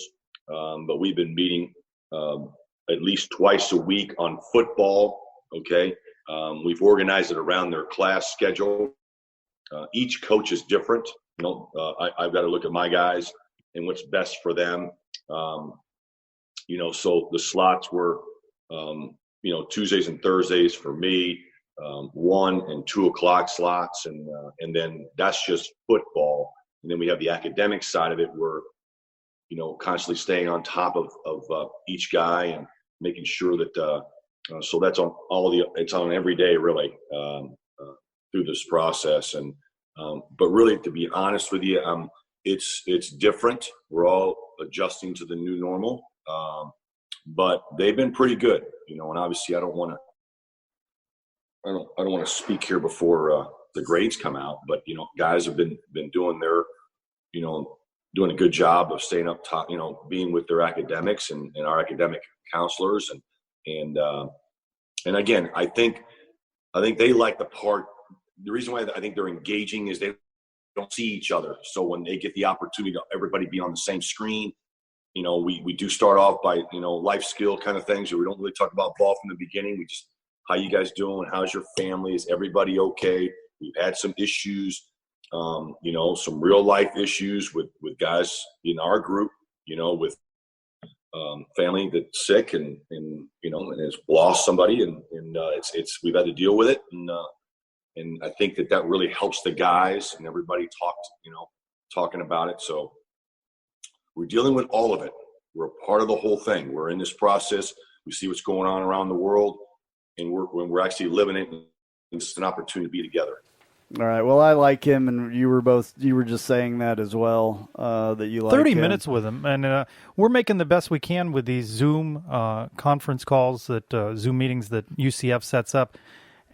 Speaker 22: but we've been meeting at least twice a week on football. Okay, we've organized it around their class schedule. Each coach is different. You know, I've got to look at my guys and what's best for them. You know, so the slots were Tuesdays and Thursdays for me. 1 and 2 o'clock slots, and then that's just football. And then we have the academic side of it, where constantly staying on top of each guy and making sure that so that's on it's on every day really through this process. And but really, to be honest with you, it's different. We're all adjusting to the new normal, but they've been pretty good, and obviously I don't want to speak here before the grades come out, but guys have been doing their, doing a good job of staying up top, being with their academics and our academic counselors, and again, I think they like the part. The reason why I think they're engaging is they don't see each other, so when they get the opportunity to everybody be on the same screen, we do start off by life skill kind of things, where we don't really talk about ball from the beginning. We just, how you guys doing? How's your family? Is everybody okay? We've had some issues, some real life issues with guys in our group, with family that's sick and has lost somebody, and it's we've had to deal with it, and I think that really helps the guys, and everybody talking about it. So we're dealing with all of it. We're a part of the whole thing. We're in this process. We see what's going on around the world, and we're actually living it, and it's an opportunity to be together.
Speaker 3: All right. Well, I like him, and you were just saying that as well, that you like
Speaker 4: 30
Speaker 3: him.
Speaker 4: minutes with him, and we're making the best we can with these Zoom conference calls, Zoom meetings that UCF sets up.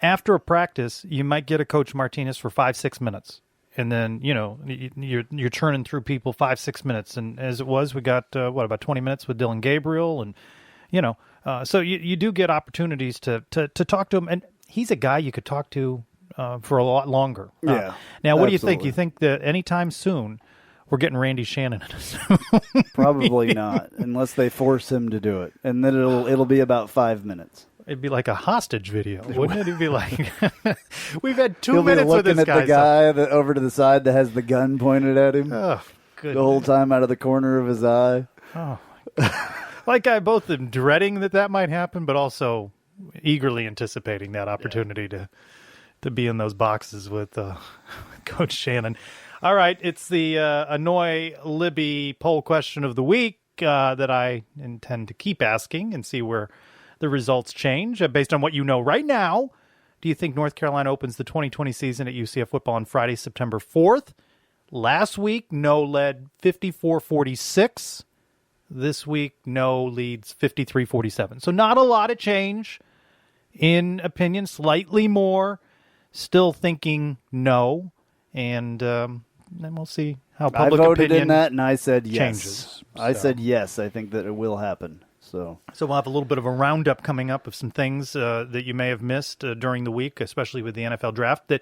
Speaker 4: After a practice, you might get a Coach Martinez for 5-6 minutes, and then you're churning through people 5-6 minutes, and as it was, we got about 20 minutes with Dylan Gabriel, and so you do get opportunities to talk to him, and he's a guy you could talk to for a lot longer.
Speaker 3: Yeah.
Speaker 4: Now, what
Speaker 3: absolutely.
Speaker 4: do you think? You think that anytime soon we're getting Randy Shannon in us?
Speaker 3: Probably not, unless they force him to do it, and then it'll be about 5 minutes.
Speaker 4: It'd be like a hostage video, wouldn't it? It'd be like, we've had 2
Speaker 3: He'll
Speaker 4: minutes
Speaker 3: be
Speaker 4: with this
Speaker 3: looking
Speaker 4: guy.
Speaker 3: at the guy that over to the side that has the gun pointed at him.
Speaker 4: Oh,
Speaker 3: the whole time out of the corner of his eye.
Speaker 4: Oh, like I both am dreading that might happen, but also eagerly anticipating that opportunity to be in those boxes with Coach Shannon. All right, it's the Annoy Libby poll question of the week that I intend to keep asking and see where the results change. Based on what you know right now, do you think North Carolina opens the 2020 season at UCF football on Friday, September 4th? Last week, no led 54-46. This week, no leads 53-47. So not a lot of change in opinion, slightly more. Still thinking no. And then we'll see how public
Speaker 3: I voted
Speaker 4: opinion
Speaker 3: in that, and I said yes.
Speaker 4: changes.
Speaker 3: I said yes. I think that it will happen. So
Speaker 4: we'll have a little bit of a roundup coming up of some things that you may have missed during the week, especially with the NFL draft, that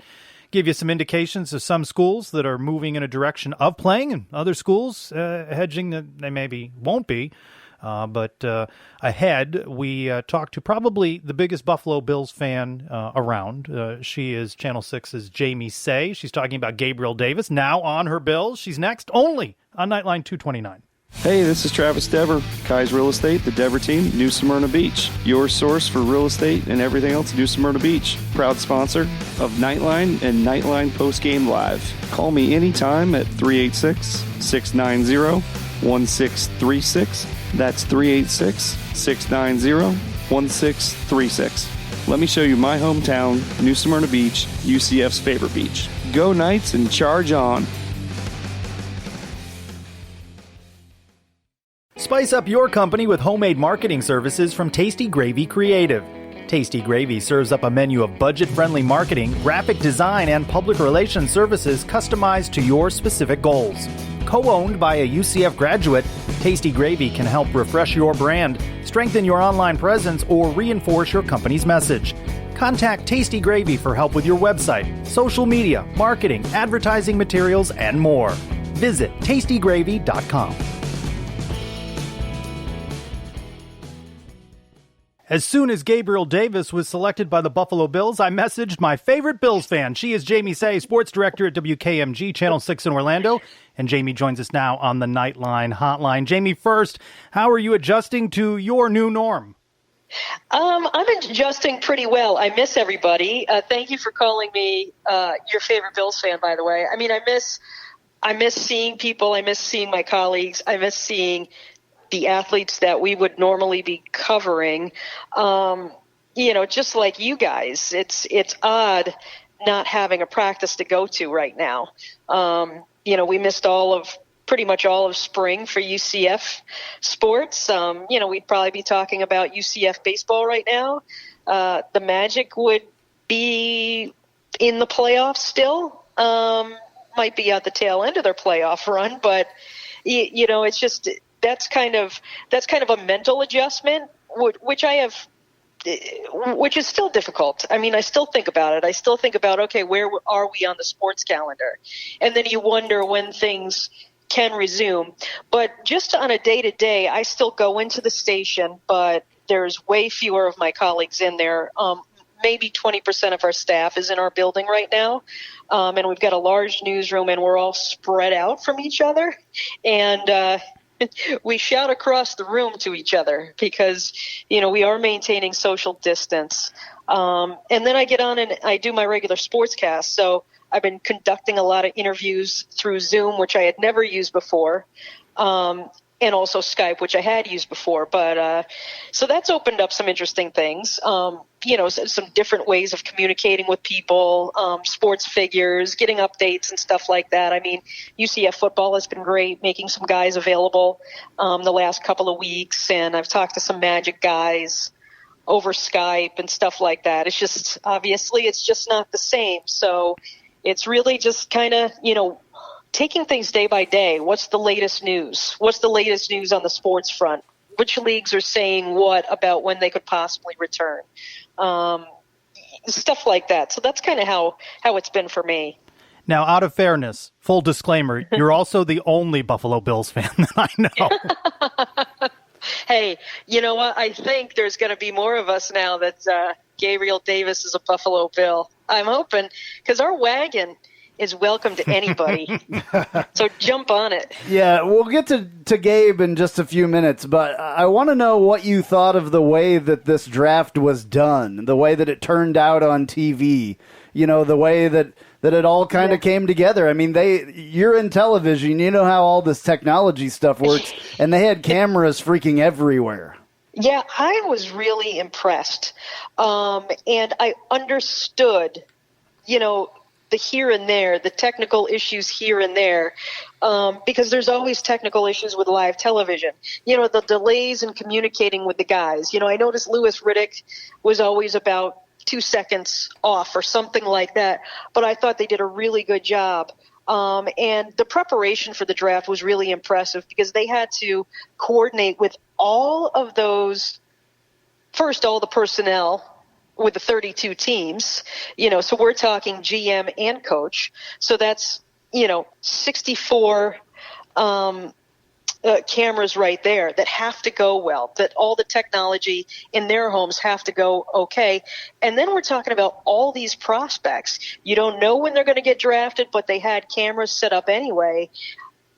Speaker 4: give you some indications of some schools that are moving in a direction of playing and other schools hedging that they maybe won't be. But ahead, we talked to probably the biggest Buffalo Bills fan around. She is Channel 6's Jamie Say. She's talking about Gabriel Davis, now on her Bills. She's next only on Knightline 229.
Speaker 2: Hey, this is Travis Dever, Kai's Real Estate, the Dever team, New Smyrna Beach. Your source for real estate and everything else New Smyrna Beach. Proud sponsor of Knightline and Knightline Postgame Live. Call me anytime at 386-690-1636. That's 386-690-1636. Let me show you my hometown, New Smyrna Beach, UCF's favorite beach. Go Knights and charge on.
Speaker 4: Spice up your company with homemade marketing services from Tasty Gravy Creative. Tasty Gravy serves up a menu of budget-friendly marketing, graphic design, and public relations services customized to your specific goals. Co-owned by a UCF graduate, Tasty Gravy can help refresh your brand, strengthen your online presence, or reinforce your company's message. Contact Tasty Gravy for help with your website, social media, marketing, advertising materials, and more. Visit tastygravy.com. As soon as Gabriel Davis was selected by the Buffalo Bills, I messaged my favorite Bills fan. She is Jamie Say, sports director at WKMG, Channel 6 in Orlando. And Jamie joins us now on the Knightline hotline. Jamie, first, how are you adjusting to your new norm?
Speaker 5: I'm adjusting pretty well. I miss everybody. Thank you for calling me your favorite Bills fan, by the way. I mean, I miss seeing people. I miss seeing my colleagues. I miss seeing the athletes that we would normally be covering, just like you guys. It's odd not having a practice to go to right now. We missed pretty much all of spring for UCF sports. We'd probably be talking about UCF baseball right now. The Magic would be in the playoffs still. Might be at the tail end of their playoff run, but it's just that's kind of a mental adjustment, which is still difficult. I mean, I still think about it. I still think about, okay, where are we on the sports calendar? And then you wonder when things can resume. But just on a day-to-day, I still go into the station, but there's way fewer of my colleagues in there. Maybe 20% of our staff is in our building right now. And we've got a large newsroom, and we're all spread out from each other. And we shout across the room to each other because, we are maintaining social distance. And then I get on and I do my regular sportscast. So I've been conducting a lot of interviews through Zoom, which I had never used before, and also Skype, which I had used before. But so that's opened up some interesting things, some different ways of communicating with people, sports figures, getting updates and stuff like that. I mean, UCF football has been great, making some guys available the last couple of weeks. And I've talked to some Magic guys over Skype and stuff like that. It's just, obviously, it's just not the same. So it's really just kind of, taking things day by day. What's the latest news? What's the latest news on the sports front? Which leagues are saying what about when they could possibly return? Stuff like that. So that's kind of how it's been for me.
Speaker 4: Now, out of fairness, full disclaimer, you're also the only Buffalo Bills fan that I know.
Speaker 5: Hey, you know what? I think there's going to be more of us now that Gabriel Davis is a Buffalo Bill. I'm hoping, because our wagon is welcome to anybody. So jump on it.
Speaker 3: Yeah, we'll get to Gabe in just a few minutes, but I want to know what you thought of the way that this draft was done, the way that it turned out on TV, the way that it all kind of came together. I mean, you're in television, you know how all this technology stuff works, and they had cameras freaking everywhere.
Speaker 5: Yeah, I was really impressed. And I understood, the here and there, the technical issues here and there, because there's always technical issues with live television. The delays in communicating with the guys. I noticed Louis Riddick was always about 2 seconds off or something like that, but I thought they did a really good job. And the preparation for the draft was really impressive because they had to coordinate with all of those, first, all the personnel with the 32 teams, so we're talking GM and coach. So that's, 64 cameras right there that have to go well, that all the technology in their homes have to go okay. And then we're talking about all these prospects. You don't know when they're going to get drafted, but they had cameras set up anyway.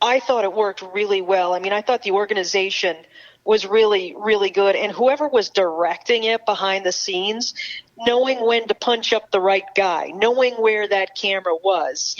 Speaker 5: I thought it worked really well. I mean, I thought the organization was really, really good. And whoever was directing it behind the scenes, knowing when to punch up the right guy, knowing where that camera was,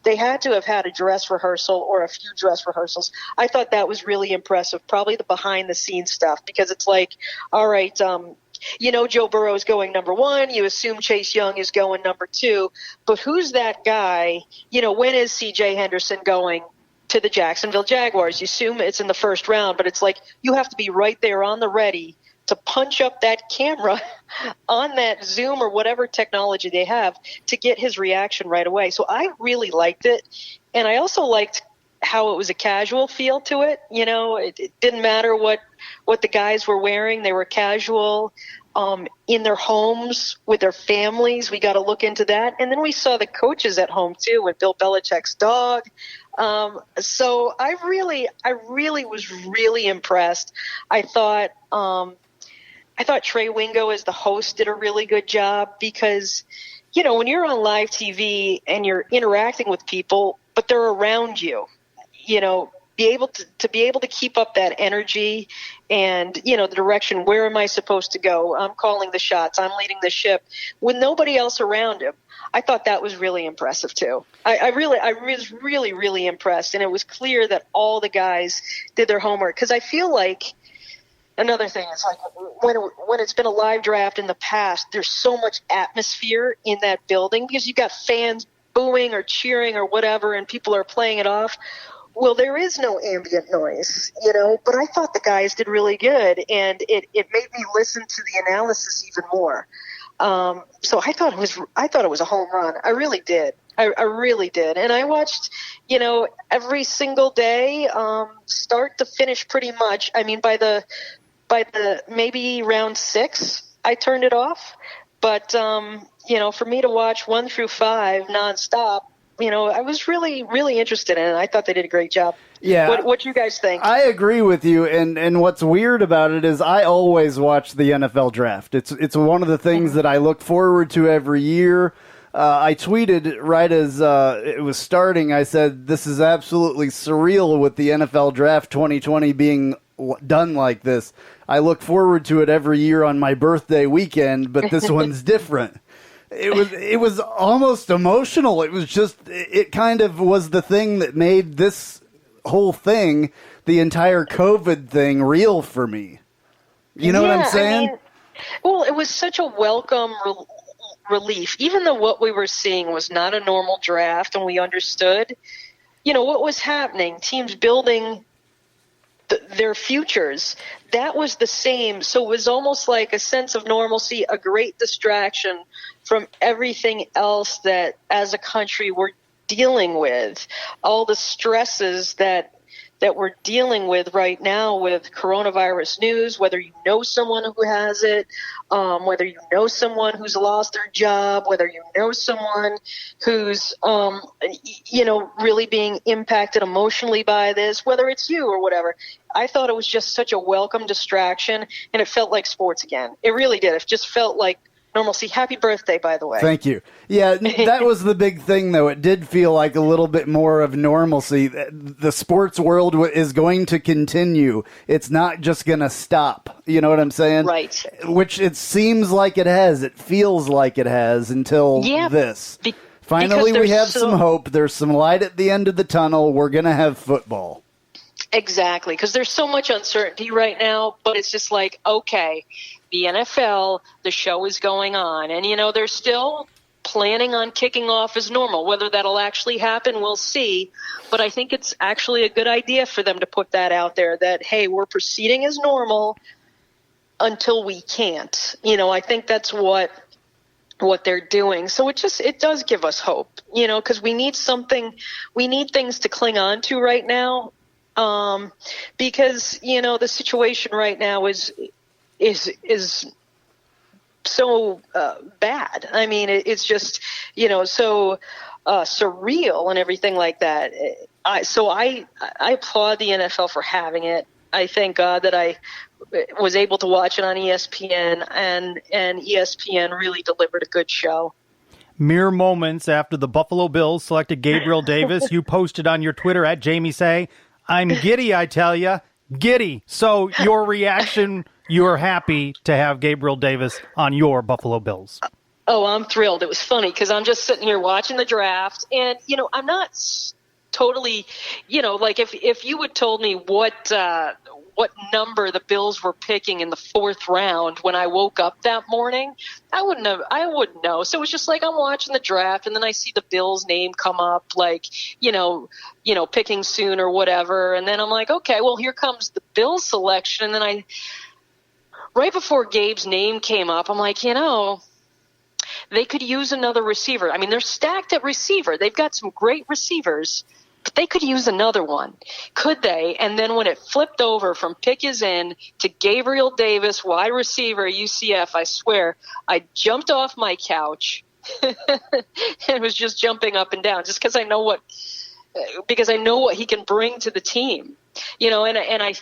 Speaker 5: they had to have had a dress rehearsal or a few dress rehearsals. I thought that was really impressive, probably the behind the scenes stuff, because it's like, all right, Joe Burrow is going number 1. You assume Chase Young is going number 2. But who's that guy? When is C.J. Henderson going to the Jacksonville Jaguars? You assume it's in the first round, but it's like you have to be right there on the ready to punch up that camera on that Zoom or whatever technology they have to get his reaction right away. So I really liked it. And I also liked how it was a casual feel to it. It didn't matter what the guys were wearing. They were casual in their homes with their families. We got to look into that. And then we saw the coaches at home too with Bill Belichick's dog. So I really was really impressed. I thought Trey Wingo as the host did a really good job because, when you're on live TV and you're interacting with people, but they're around you, be able to keep up that energy and, the direction, where am I supposed to go? I'm calling the shots. I'm leading the ship with nobody else around him. I thought that was really impressive too. I was really, really impressed. And it was clear that all the guys did their homework, because I feel like another thing is like when it's been a live draft in the past, there's so much atmosphere in that building because you got fans booing or cheering or whatever, and people are playing it off. Well, there is no ambient noise, but I thought the guys did really good, and it made me listen to the analysis even more. So I thought it was a home run. I really did. I really did. And I watched, every single day, start to finish pretty much. I mean, by the maybe round 6, I turned it off. But, for me to watch 1 through 5 nonstop, I was really, really interested in it. I thought they did a great job.
Speaker 3: Yeah.
Speaker 5: What do you guys think?
Speaker 3: I agree with you. And what's weird about it is I always watch the NFL draft. It's one of the things that I look forward to every year. I tweeted right as it was starting, I said, this is absolutely surreal with the NFL draft 2020 being done like this. I look forward to it every year on my birthday weekend, but this one's different. It was almost emotional. It was just, it kind of was the thing that made this whole thing, the entire COVID thing, real for me. You know what I'm saying?
Speaker 5: Well, it was such a welcome relief, even though what we were seeing was not a normal draft, and we understood, what was happening, teams building their futures. That was the same. So it was almost like a sense of normalcy, a great distraction from everything else that as a country we're dealing with, all the stresses that we're dealing with right now with coronavirus news, whether you know someone who has it, whether you know someone who's lost their job, whether you know someone who's, really being impacted emotionally by this, whether it's you or whatever. I thought it was just such a welcome distraction, and it felt like sports again. It really did. It just felt like Normalcy. Happy birthday, by the way.
Speaker 3: Thank you. Yeah, that was the big thing, though. It did feel like a little bit more of normalcy. The sports world is going to continue. It's not just going to stop. You know what I'm saying?
Speaker 5: Right.
Speaker 3: Which it seems like it has. It feels like it has until this. Finally, we have some hope. There's some light at the end of the tunnel. We're going to have football.
Speaker 5: Exactly, because there's so much uncertainty right now, but it's just like, okay, the NFL, the show is going on, and, they're still planning on kicking off as normal. Whether that'll actually happen, we'll see, but I think it's actually a good idea for them to put that out there that, hey, we're proceeding as normal until we can't. I think that's what they're doing. So it does give us hope, because we need things to cling on to right now. Because, the situation right now is so bad. I mean, it's just, so surreal and everything like that. I applaud the NFL for having it. I thank God that I was able to watch it on ESPN, and ESPN really delivered a good show.
Speaker 4: Mere moments after the Buffalo Bills selected Gabriel Davis, you posted on your Twitter at Jamie Say, "I'm giddy, I tell ya, giddy." So your reaction, you're happy to have Gabriel Davis on your Buffalo Bills.
Speaker 5: Oh, I'm thrilled. It was funny because I'm just sitting here watching the draft, and, I'm not totally, like if you had told me what number the Bills were picking in the 4th round when I woke up that morning, I wouldn't know. So it was just like I'm watching the draft, and then I see the Bills name come up, like, picking soon or whatever, and then I'm like, okay, well, here comes the Bills selection, and then right before Gabe's name came up, I'm like, they could use another receiver. I mean, they're stacked at receiver. They've got some great receivers, but they could use another one. Could they? And then when it flipped over from pick is in to Gabriel Davis, wide receiver, UCF, I swear, I jumped off my couch and was just jumping up and down just because I know what he can bring to the team. And I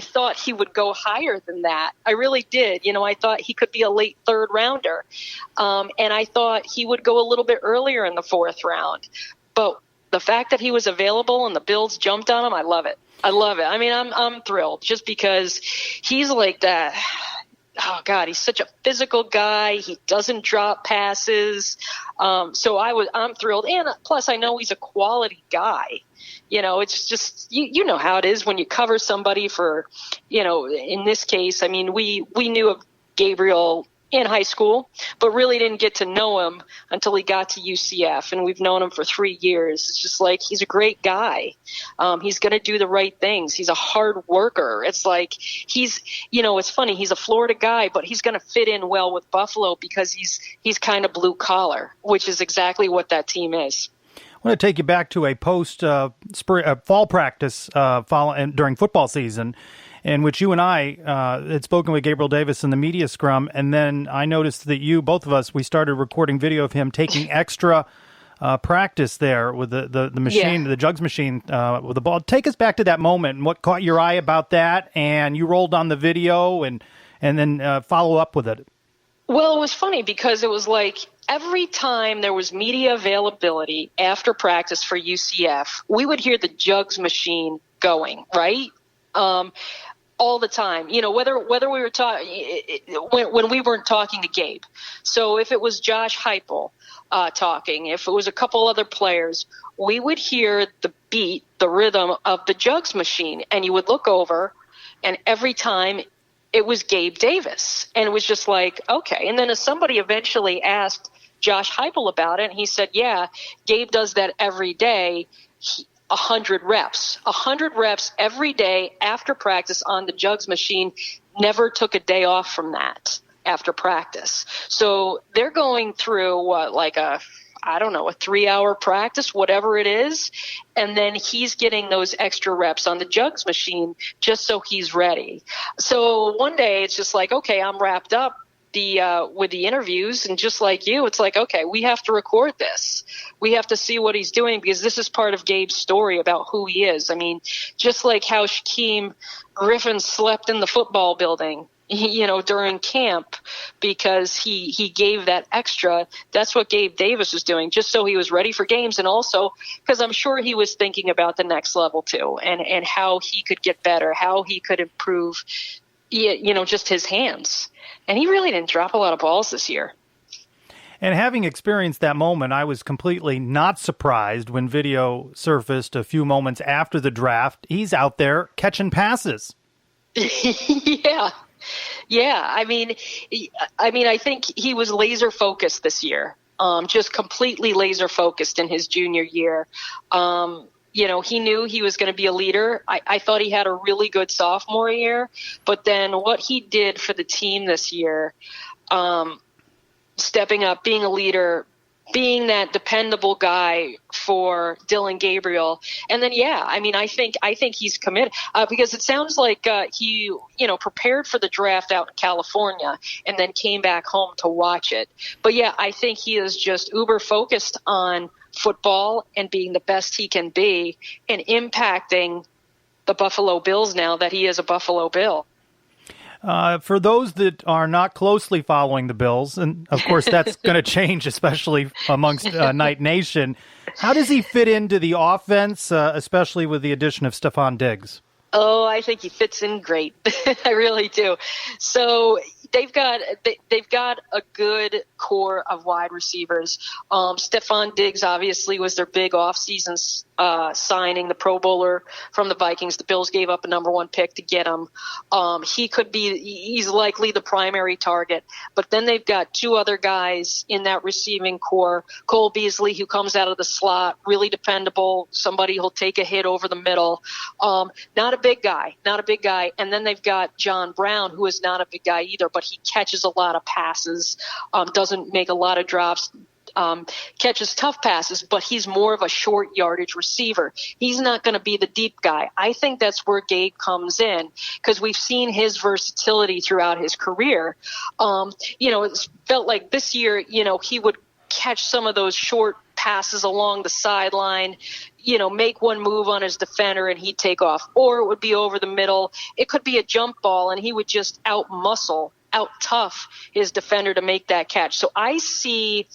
Speaker 5: thought he would go higher than that. I really did. I thought he could be a late 3rd rounder. And I thought he would go a little bit earlier in the 4th round. But the fact that he was available and the Bills jumped on him, I love it. I mean, I'm thrilled just because he's like that. Oh God, he's such a physical guy. He doesn't drop passes. So I'm thrilled. And plus I know he's a quality guy. It's just, you know how it is when you cover somebody for, in this case, I mean, we knew of Gabriel in high school, but really didn't get to know him until he got to UCF, and we've known him for 3 years. It's just like, he's a great guy. He's going to do the right things. He's a hard worker. It's like it's funny. He's a Florida guy, but he's going to fit in well with Buffalo because he's kind of blue collar, which is exactly what that team is.
Speaker 4: I want to take you back to a fall practice during football season, in which you and I had spoken with Gabriel Davis in the media scrum, and then I noticed that both of us, we started recording video of him taking extra practice there with the machine, the jugs machine with the ball. Take us back to that moment and what caught your eye about that, and you rolled on the video and then follow up with it.
Speaker 5: Well, it was funny because it was like every time there was media availability after practice for UCF, we would hear the jugs machine going, right? All the time, whether we were talking when we weren't talking to Gabe. So if it was Josh Heupel talking, if it was a couple other players, we would hear the beat, the rhythm of the jugs machine, and you would look over, and every time it was Gabe Davis, and it was just like, okay. And then as somebody eventually asked Josh Heupel about it, and he said, yeah, Gabe does that every day. 100 reps every day after practice on the jugs machine, never took a day off from that after practice. So they're going through a 3-hour practice, whatever it is. And then he's getting those extra reps on the jugs machine just so he's ready. So one day it's just like, okay, I'm wrapped up with the interviews, and just like you, it's like, okay, we have to record this. We have to see what he's doing because this is part of Gabe's story about who he is. I mean, just like how Shaquem Griffin slept in the football building, during camp, because he gave that extra. That's what Gabe Davis was doing, just so he was ready for games, and also because I'm sure he was thinking about the next level too, and how he could get better, how he could improve, just his hands. And he really didn't drop a lot of balls this year.
Speaker 4: And having experienced that moment, I was completely not surprised when video surfaced a few moments after the draft. He's out there catching passes.
Speaker 5: Yeah. I mean, I think he was laser focused this year. Just completely laser focused in his junior year. He knew he was going to be a leader. I thought he had a really good sophomore year, but then what he did for the team this year, stepping up, being a leader, being that dependable guy for Dylan Gabriel. And then, I think he's committed, because it sounds like he, prepared for the draft out in California and then came back home to watch it. But I think he is just uber focused on football and being the best he can be and impacting the Buffalo Bills now that he is a Buffalo Bill.
Speaker 4: For those that are not closely following the Bills, and of course that's going to change, especially amongst Knight Nation, how does he fit into the offense, especially with the addition of Stephon Diggs?
Speaker 5: Oh, I think he fits in great. I really do. So they've got a good core of wide receivers. Stephon Diggs obviously was their big offseason signing, the Pro Bowler from the Vikings. The Bills gave up a number 1 pick to get him. He's likely the primary target. But then they've got 2 other guys in that receiving core. Cole Beasley, who comes out of the slot, really dependable, somebody who'll take a hit over the middle. Not a big guy. And then they've got John Brown, who is not a big guy either, but he catches a lot of passes, doesn't make a lot of drops, catches tough passes, but he's more of a short yardage receiver. He's not going to be the deep guy. I think that's where Gabe comes in, because we've seen his versatility throughout his career. It felt like this year, he would catch some of those short passes along the sideline, make one move on his defender and he'd take off. Or it would be over the middle. It could be a jump ball and he would just out-tough his defender to make that catch. So I see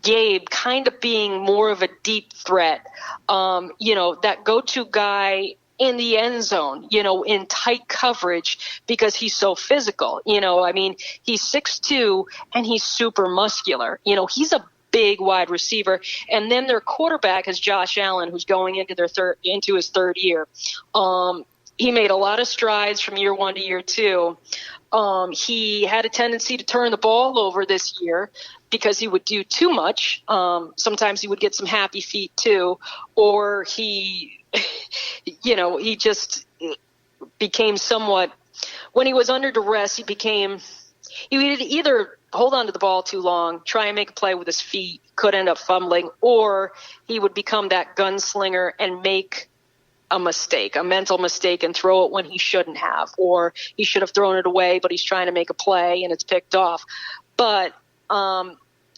Speaker 5: Gabe kind of being more of a deep threat, that go-to guy in the end zone, in tight coverage, because he's so physical. He's 6'2" and he's super muscular. He's a big wide receiver. And then their quarterback is Josh Allen, who's going into his third year. He made a lot of strides from year 1 to year 2. He had a tendency to turn the ball over this year because he would do too much. Sometimes he would get some happy feet too, or he just became somewhat, when he was under duress, he would either hold on to the ball too long, try and make a play with his feet, could end up fumbling, or he would become that gunslinger and make a mental mistake, and throw it when he shouldn't have, or he should have thrown it away, but he's trying to make a play and it's picked off. But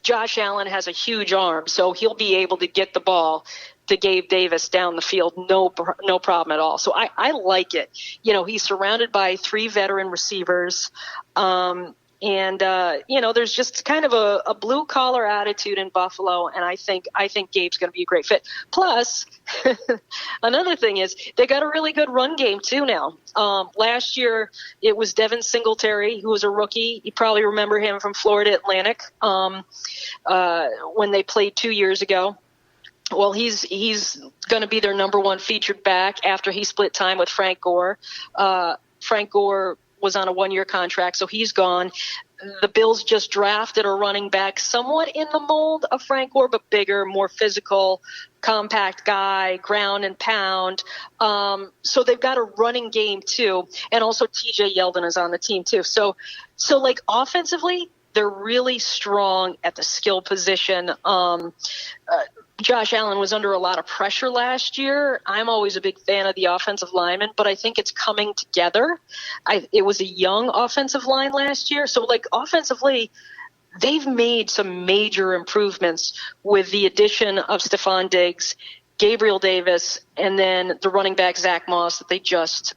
Speaker 5: Josh Allen has a huge arm, so he'll be able to get the ball to Gabe Davis down the field, no problem at all. So I like it. He's surrounded by 3 veteran receivers. There's just kind of a blue collar attitude in Buffalo, and I think Gabe's going to be a great fit. Plus, another thing is they got a really good run game too now. Last year it was Devin Singletary, who was a rookie. You probably remember him from Florida Atlantic when they played 2 years ago. Well, he's going to be their number 1 featured back after he split time with Frank Gore. Frank Gore was on a 1-year contract, so he's gone. The Bills just drafted a running back somewhat in the mold of Frank Gore, but bigger, more physical, compact guy, ground and pound. So they've got a running game too, and also TJ Yeldon is on the team too. So like offensively, they're really strong at the skill position. Josh Allen was under a lot of pressure last year. I'm always a big fan of the offensive lineman, but I think it's coming together. It was a young offensive line last year. So, offensively, they've made some major improvements with the addition of Stephon Diggs, Gabriel Davis, and then the running back Zach Moss that they just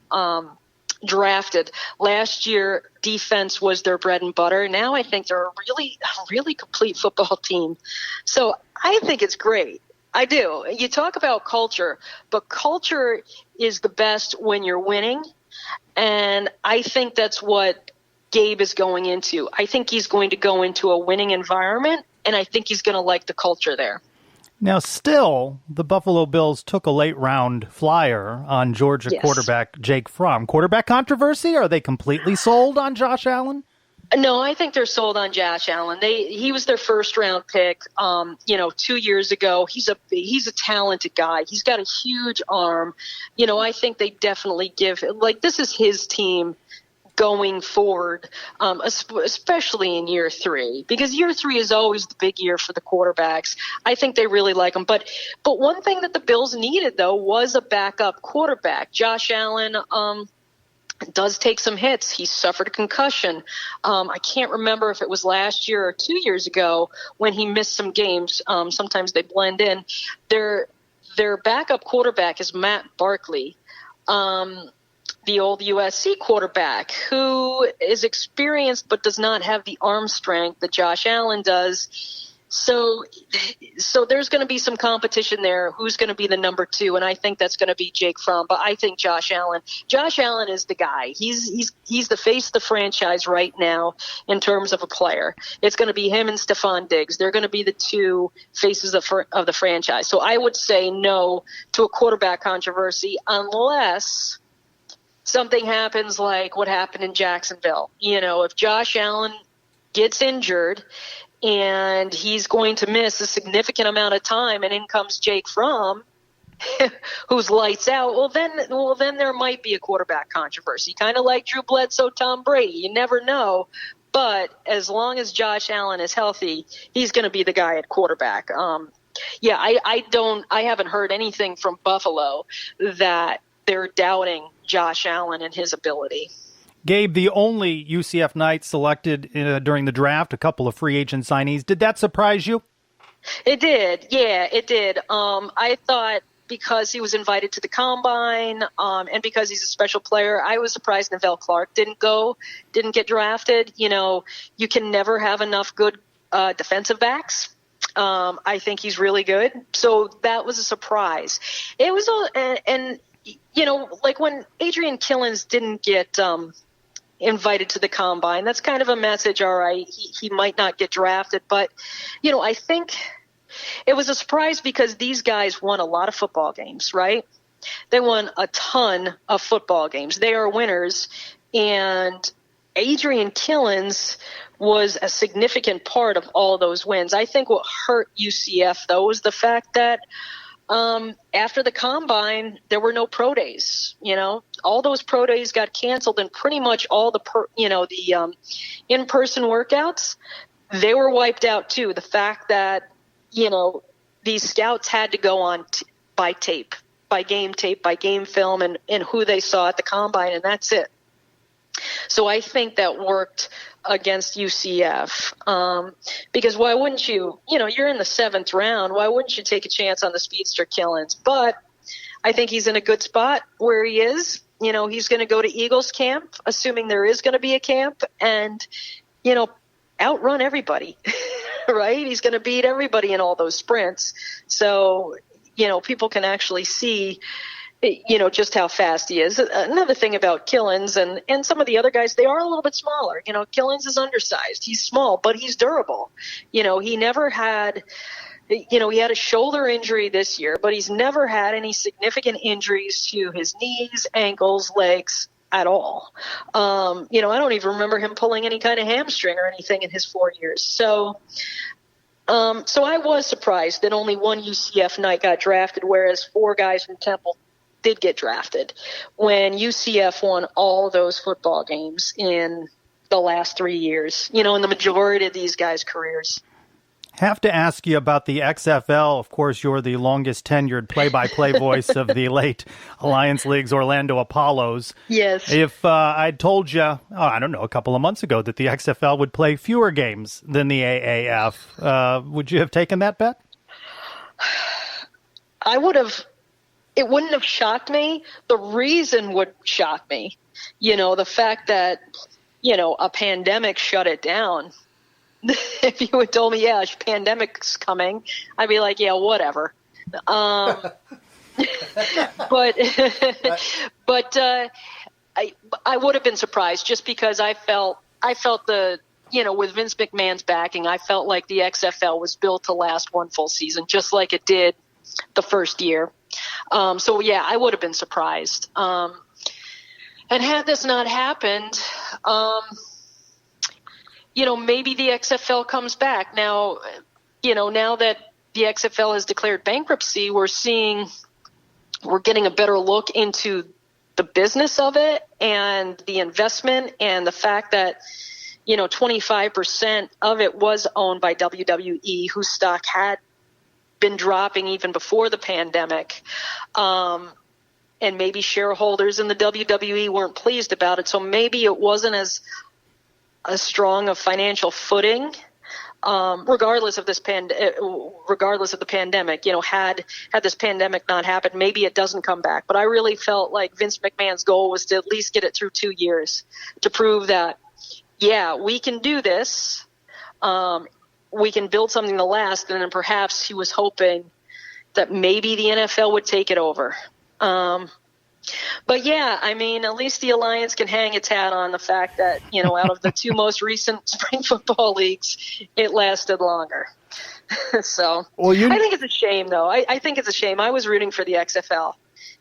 Speaker 5: drafted. Last year, defense was their bread and butter. Now I think they're a really complete football team. So I think it's great. I do. You talk about culture, but culture is the best when you're winning. And I think that's what Gabe is going into. I think he's going to go into a winning environment, and I think he's going to like the culture there.
Speaker 4: Now, still, the Buffalo Bills took a late-round flyer on Georgia quarterback Jake Fromm. Quarterback controversy? Are they completely sold on Josh Allen?
Speaker 5: No, I think they're sold on Josh Allen. He was their first-round pick, 2 years ago. He's a talented guy. He's got a huge arm. I think they definitely this is his team going forward, especially in year 3, because year 3 is always the big year for the quarterbacks. I think they really like him. But one thing that the Bills needed, though, was a backup quarterback. Josh Allen does take some hits. He suffered a concussion. I can't remember if it was last year or 2 years ago when he missed some games. Sometimes they blend in. Their backup quarterback is Matt Barkley. The old USC quarterback, who is experienced but does not have the arm strength that Josh Allen does. So there's going to be some competition there. Who's going to be the number 2? And I think that's going to be Jake Fromm. But I think Josh Allen is the guy. He's the face of the franchise right now in terms of a player. It's going to be him and Stephon Diggs. They're going to be the 2 faces of the franchise. So I would say no to a quarterback controversy unless something happens like what happened in Jacksonville. If Josh Allen gets injured and he's going to miss a significant amount of time, and in comes Jake Fromm, who's lights out, well then there might be a quarterback controversy, kind of like Drew Bledsoe, Tom Brady. You never know. But as long as Josh Allen is healthy, he's going to be the guy at quarterback. I haven't heard anything from Buffalo that they're doubting Josh Allen and his ability.
Speaker 4: Gabe, the only UCF Knight selected during the draft, a couple of free agent signees. Did that surprise you?
Speaker 5: It did. Yeah, it did. I thought because he was invited to the Combine and because he's a special player, I was surprised Neville Clark didn't get drafted. You can never have enough good defensive backs. I think he's really good. So that was a surprise. It was like when Adrian Killins didn't get invited to the Combine, that's kind of a message. All right, he might not get drafted, but I think it was a surprise because these guys won a lot of football games, right? They won a ton of football games. They are winners, and Adrian Killins was a significant part of all those wins. I think what hurt UCF, though, was the fact that after the Combine, there were no pro days. All those pro days got canceled, and pretty much all the in-person workouts, they were wiped out too. The fact that these scouts had to go on by tape, by game film, and who they saw at the Combine, and that's it. So I think that worked against UCF because why wouldn't you? You're in the 7th round. Why wouldn't you take a chance on the speedster Killins? But I think he's in a good spot where he is. He's going to go to Eagles camp, assuming there is going to be a camp, and outrun everybody. Right? He's going to beat everybody in all those sprints. So people can actually see just how fast he is. Another thing about Killins and some of the other guys, they are a little bit smaller. Killins is undersized. He's small, but he's durable. He never had, he had a shoulder injury this year, but he's never had any significant injuries to his knees, ankles, legs at all. I don't even remember him pulling any kind of hamstring or anything in his 4 years. So I was surprised that only one UCF Knight got drafted, whereas 4 guys from Temple did get drafted when UCF won all those football games in the last 3 years, in the majority of these guys' careers.
Speaker 4: Have to ask you about the XFL. Of course, you're the longest tenured play-by-play voice of the late Alliance League's Orlando Apollos.
Speaker 5: Yes.
Speaker 4: If I'd told you, a couple of months ago that the XFL would play fewer games than the AAF, would you have taken that bet?
Speaker 5: I would have it wouldn't have shocked me. The reason would shock me. The fact that, a pandemic shut it down. If you had told me, yeah, a pandemic's coming, I'd be like, yeah, whatever. But I would have been surprised just because I felt with Vince McMahon's backing, I felt like the XFL was built to last one full season, just like it did the first year. So yeah, I would have been surprised. And had this not happened, maybe the XFL comes back. Now, now that the XFL has declared bankruptcy, we're getting a better look into the business of it and the investment and the fact that, 25% of it was owned by WWE, whose stock had been dropping even before the pandemic. And maybe shareholders in the WWE weren't pleased about it. So maybe it wasn't as strong a financial footing, regardless of the pandemic. Had this pandemic not happened, maybe it doesn't come back. But I really felt like Vince McMahon's goal was to at least get it through 2 years to prove that, yeah, we can do this. We can build something to last. And then perhaps he was hoping that maybe the NFL would take it over. But yeah, I mean, at least the Alliance can hang its hat on the fact that, out of the two most recent spring football leagues, it lasted longer. So I think it's a shame, though. I think it's a shame. I was rooting for the XFL.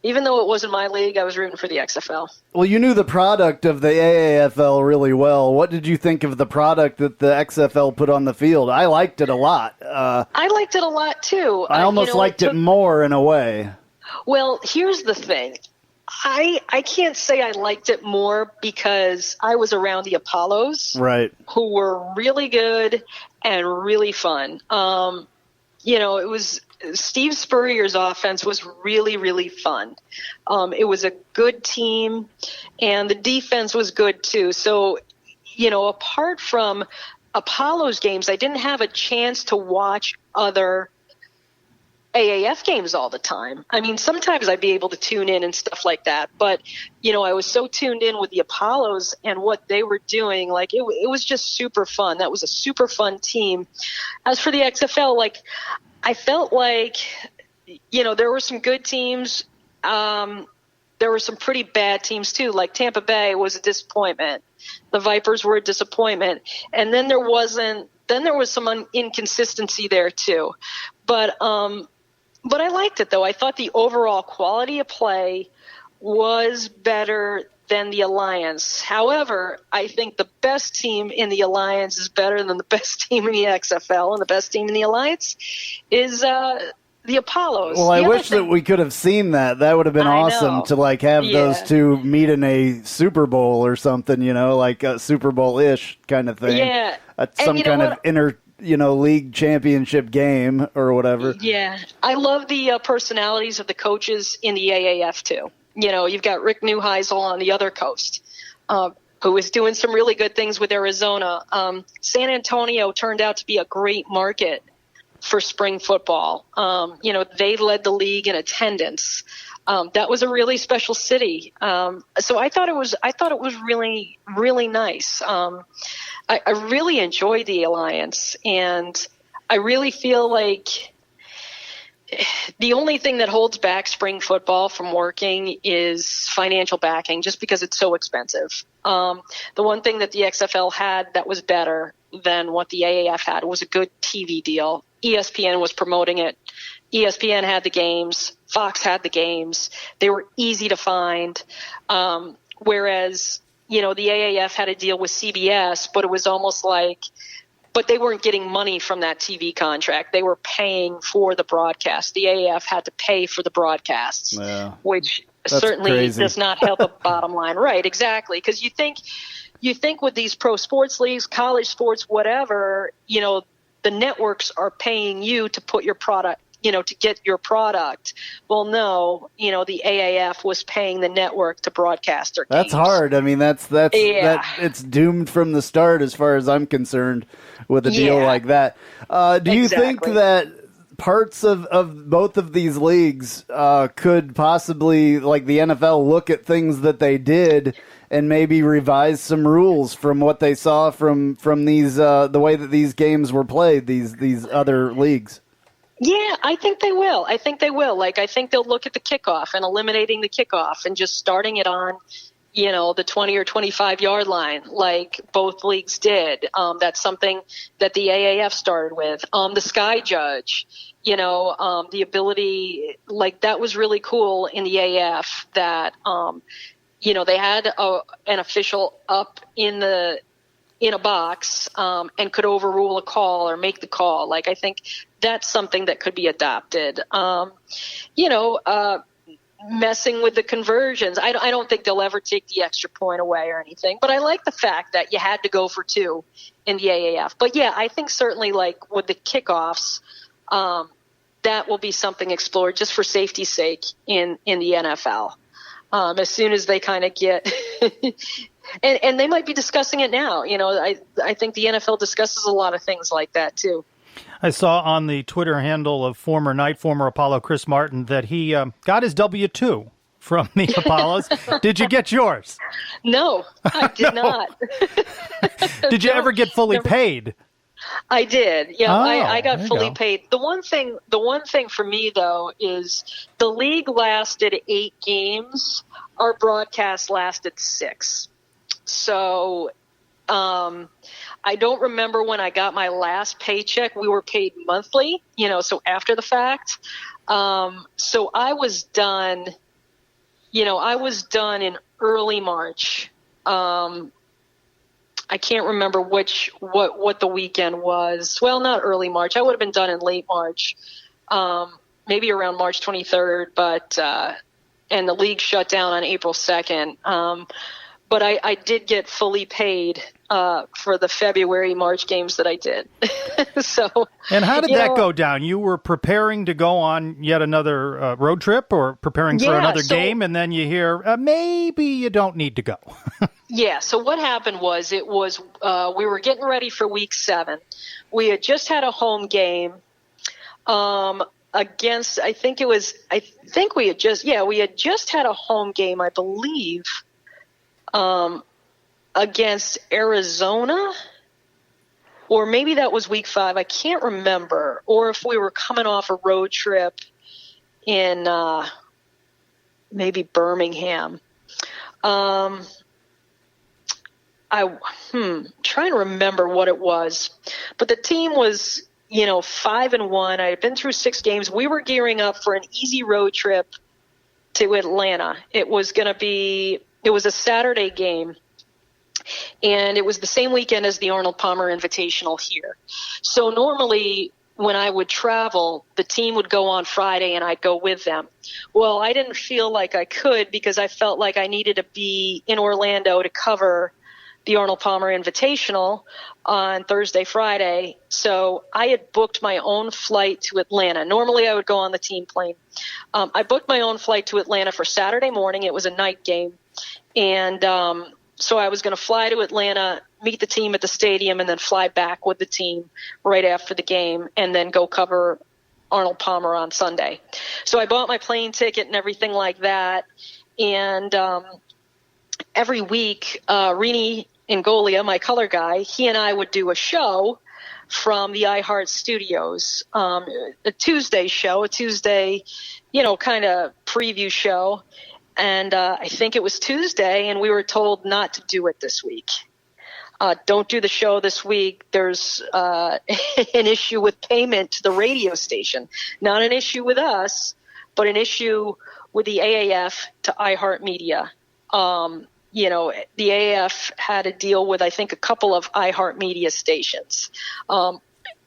Speaker 5: Even though it wasn't my league, I was rooting for the XFL.
Speaker 3: Well, you knew the product of the AAFL really well. What did you think of the product that the XFL put on the field? I liked it a lot.
Speaker 5: I liked it a lot, too.
Speaker 3: I almost liked it more in a way.
Speaker 5: Well, here's the thing. I can't say I liked it more because I was around the Apollos,
Speaker 3: right? Who
Speaker 5: were really good and really fun. It was Steve Spurrier's offense was really, really fun. It was a good team, and the defense was good too. So, apart from Apollos games, I didn't have a chance to watch other AAF games all the time. I mean, sometimes I'd be able to tune in and stuff like that, but I was so tuned in with the Apollos and what they were doing. Like it was just super fun. That was a super fun team. As for the XFL, I felt like, there were some good teams. There were some pretty bad teams too. Like Tampa Bay was a disappointment. The Vipers were a disappointment. And then there was some inconsistency there too. But I liked it, though. I thought the overall quality of play was better than the Alliance. However, I think the best team in the Alliance is better than the best team in the XFL, and the best team in the Alliance is the Apollos.
Speaker 3: Well, I wish that we could have seen that. That would have been awesome to have those two meet in a Super Bowl or something, like a Super Bowl-ish kind of thing.
Speaker 5: Yeah.
Speaker 3: Some kind of league championship game or whatever.
Speaker 5: Yeah. I love the personalities of the coaches in the AAF too. You've got Rick Neuheisel on the other coast, who is doing some really good things with Arizona. San Antonio turned out to be a great market for spring football. They led the league in attendance. That was a really special city. So I thought it was really, really nice. I really enjoy the Alliance, and I really feel like the only thing that holds back spring football from working is financial backing, just because it's so expensive. The one thing that the XFL had that was better than what the AAF had was a good TV deal. ESPN was promoting it. ESPN had the games. Fox had the games. They were easy to find. Whereas, the AAF had a deal with CBS, but it was almost but they weren't getting money from that TV contract. They were paying for the broadcast. The AAF had to pay for the broadcasts, which certainly does not help the bottom line. Right, exactly. Because you think with these pro sports leagues, college sports, whatever, the networks are paying you to put your product, to get your product. Well, no, the AAF was paying the network to broadcast their games.
Speaker 3: That's hard. I mean, that's it's doomed from the start as far as I'm concerned with a deal like that. Do you think that parts of both of these leagues could possibly, like the NFL, look at things that they did and maybe revise some rules from what they saw from these the way that these games were played, these other leagues?
Speaker 5: Yeah, I think they will. I think they'll look at the kickoff and eliminating the kickoff and just starting it on, the 20 or 25-yard line like both leagues did. That's something that the AAF started with. The Sky Judge, the ability, like that was really cool in the AF that, they had an official up in a box and could overrule a call or make the call. Like, I think that's something that could be adopted. Messing with the conversions. I don't think they'll ever take the extra point away or anything, but I like the fact that you had to go for 2 in the AAF. But yeah, I think certainly like with the kickoffs, that will be something explored just for safety's sake in the NFL. As soon as they kind of get, and they might be discussing it now. I think the NFL discusses a lot of things like that too.
Speaker 4: I saw on the Twitter handle of former Apollo Chris Martin that he got his W-2 from the Apollos. Did you get yours?
Speaker 5: No, I did not.
Speaker 4: Did you ever get fully paid?
Speaker 5: I did. Yeah,
Speaker 4: Oh,
Speaker 5: I got
Speaker 4: there you
Speaker 5: fully
Speaker 4: go.
Speaker 5: paid. The one thing for me though is the league lasted 8 games. Our broadcast lasted 6. So, I don't remember when I got my last paycheck. We were paid monthly, so after the fact. So I was done, in early March. I can't remember what the weekend was. Well, not early March. I would have been done in late March, maybe around March 23rd, but, and the league shut down on April 2nd. But I did get fully paid for the February, March games that I did. So.
Speaker 4: And how did that go down? You were preparing to go on yet another road trip or preparing for another game, and then you hear, maybe you don't need to go.
Speaker 5: Yeah, so what happened was we were getting ready for week 7. We had just had a home game against, we had just had a home game, I believe, against Arizona, or maybe that was week 5. I can't remember. Or if we were coming off a road trip in maybe Birmingham. I'm trying to remember what it was, but the team was, 5-1. I had been through 6 games. We were gearing up for an easy road trip to Atlanta. It was a Saturday game, and it was the same weekend as the Arnold Palmer Invitational here. So normally when I would travel, the team would go on Friday and I'd go with them. Well, I didn't feel like I could because I felt like I needed to be in Orlando to cover the Arnold Palmer Invitational on Thursday, Friday. So I had booked my own flight to Atlanta. Normally I would go on the team plane. I booked my own flight to Atlanta for Saturday morning. It was a night game. And so I was going to fly to Atlanta, meet the team at the stadium, and then fly back with the team right after the game and then go cover Arnold Palmer on Sunday. So I bought my plane ticket and everything like that. And every week, Rini Ngolia, my color guy, he and I would do a show from the iHeart Studios, a Tuesday kind of preview show. And I think it was Tuesday, and we were told not to do it this week. Don't do the show this week. There's an issue with payment to the radio station. Not an issue with us, but an issue with the AAF to iHeartMedia. The AAF had a deal with, I think, a couple of iHeartMedia stations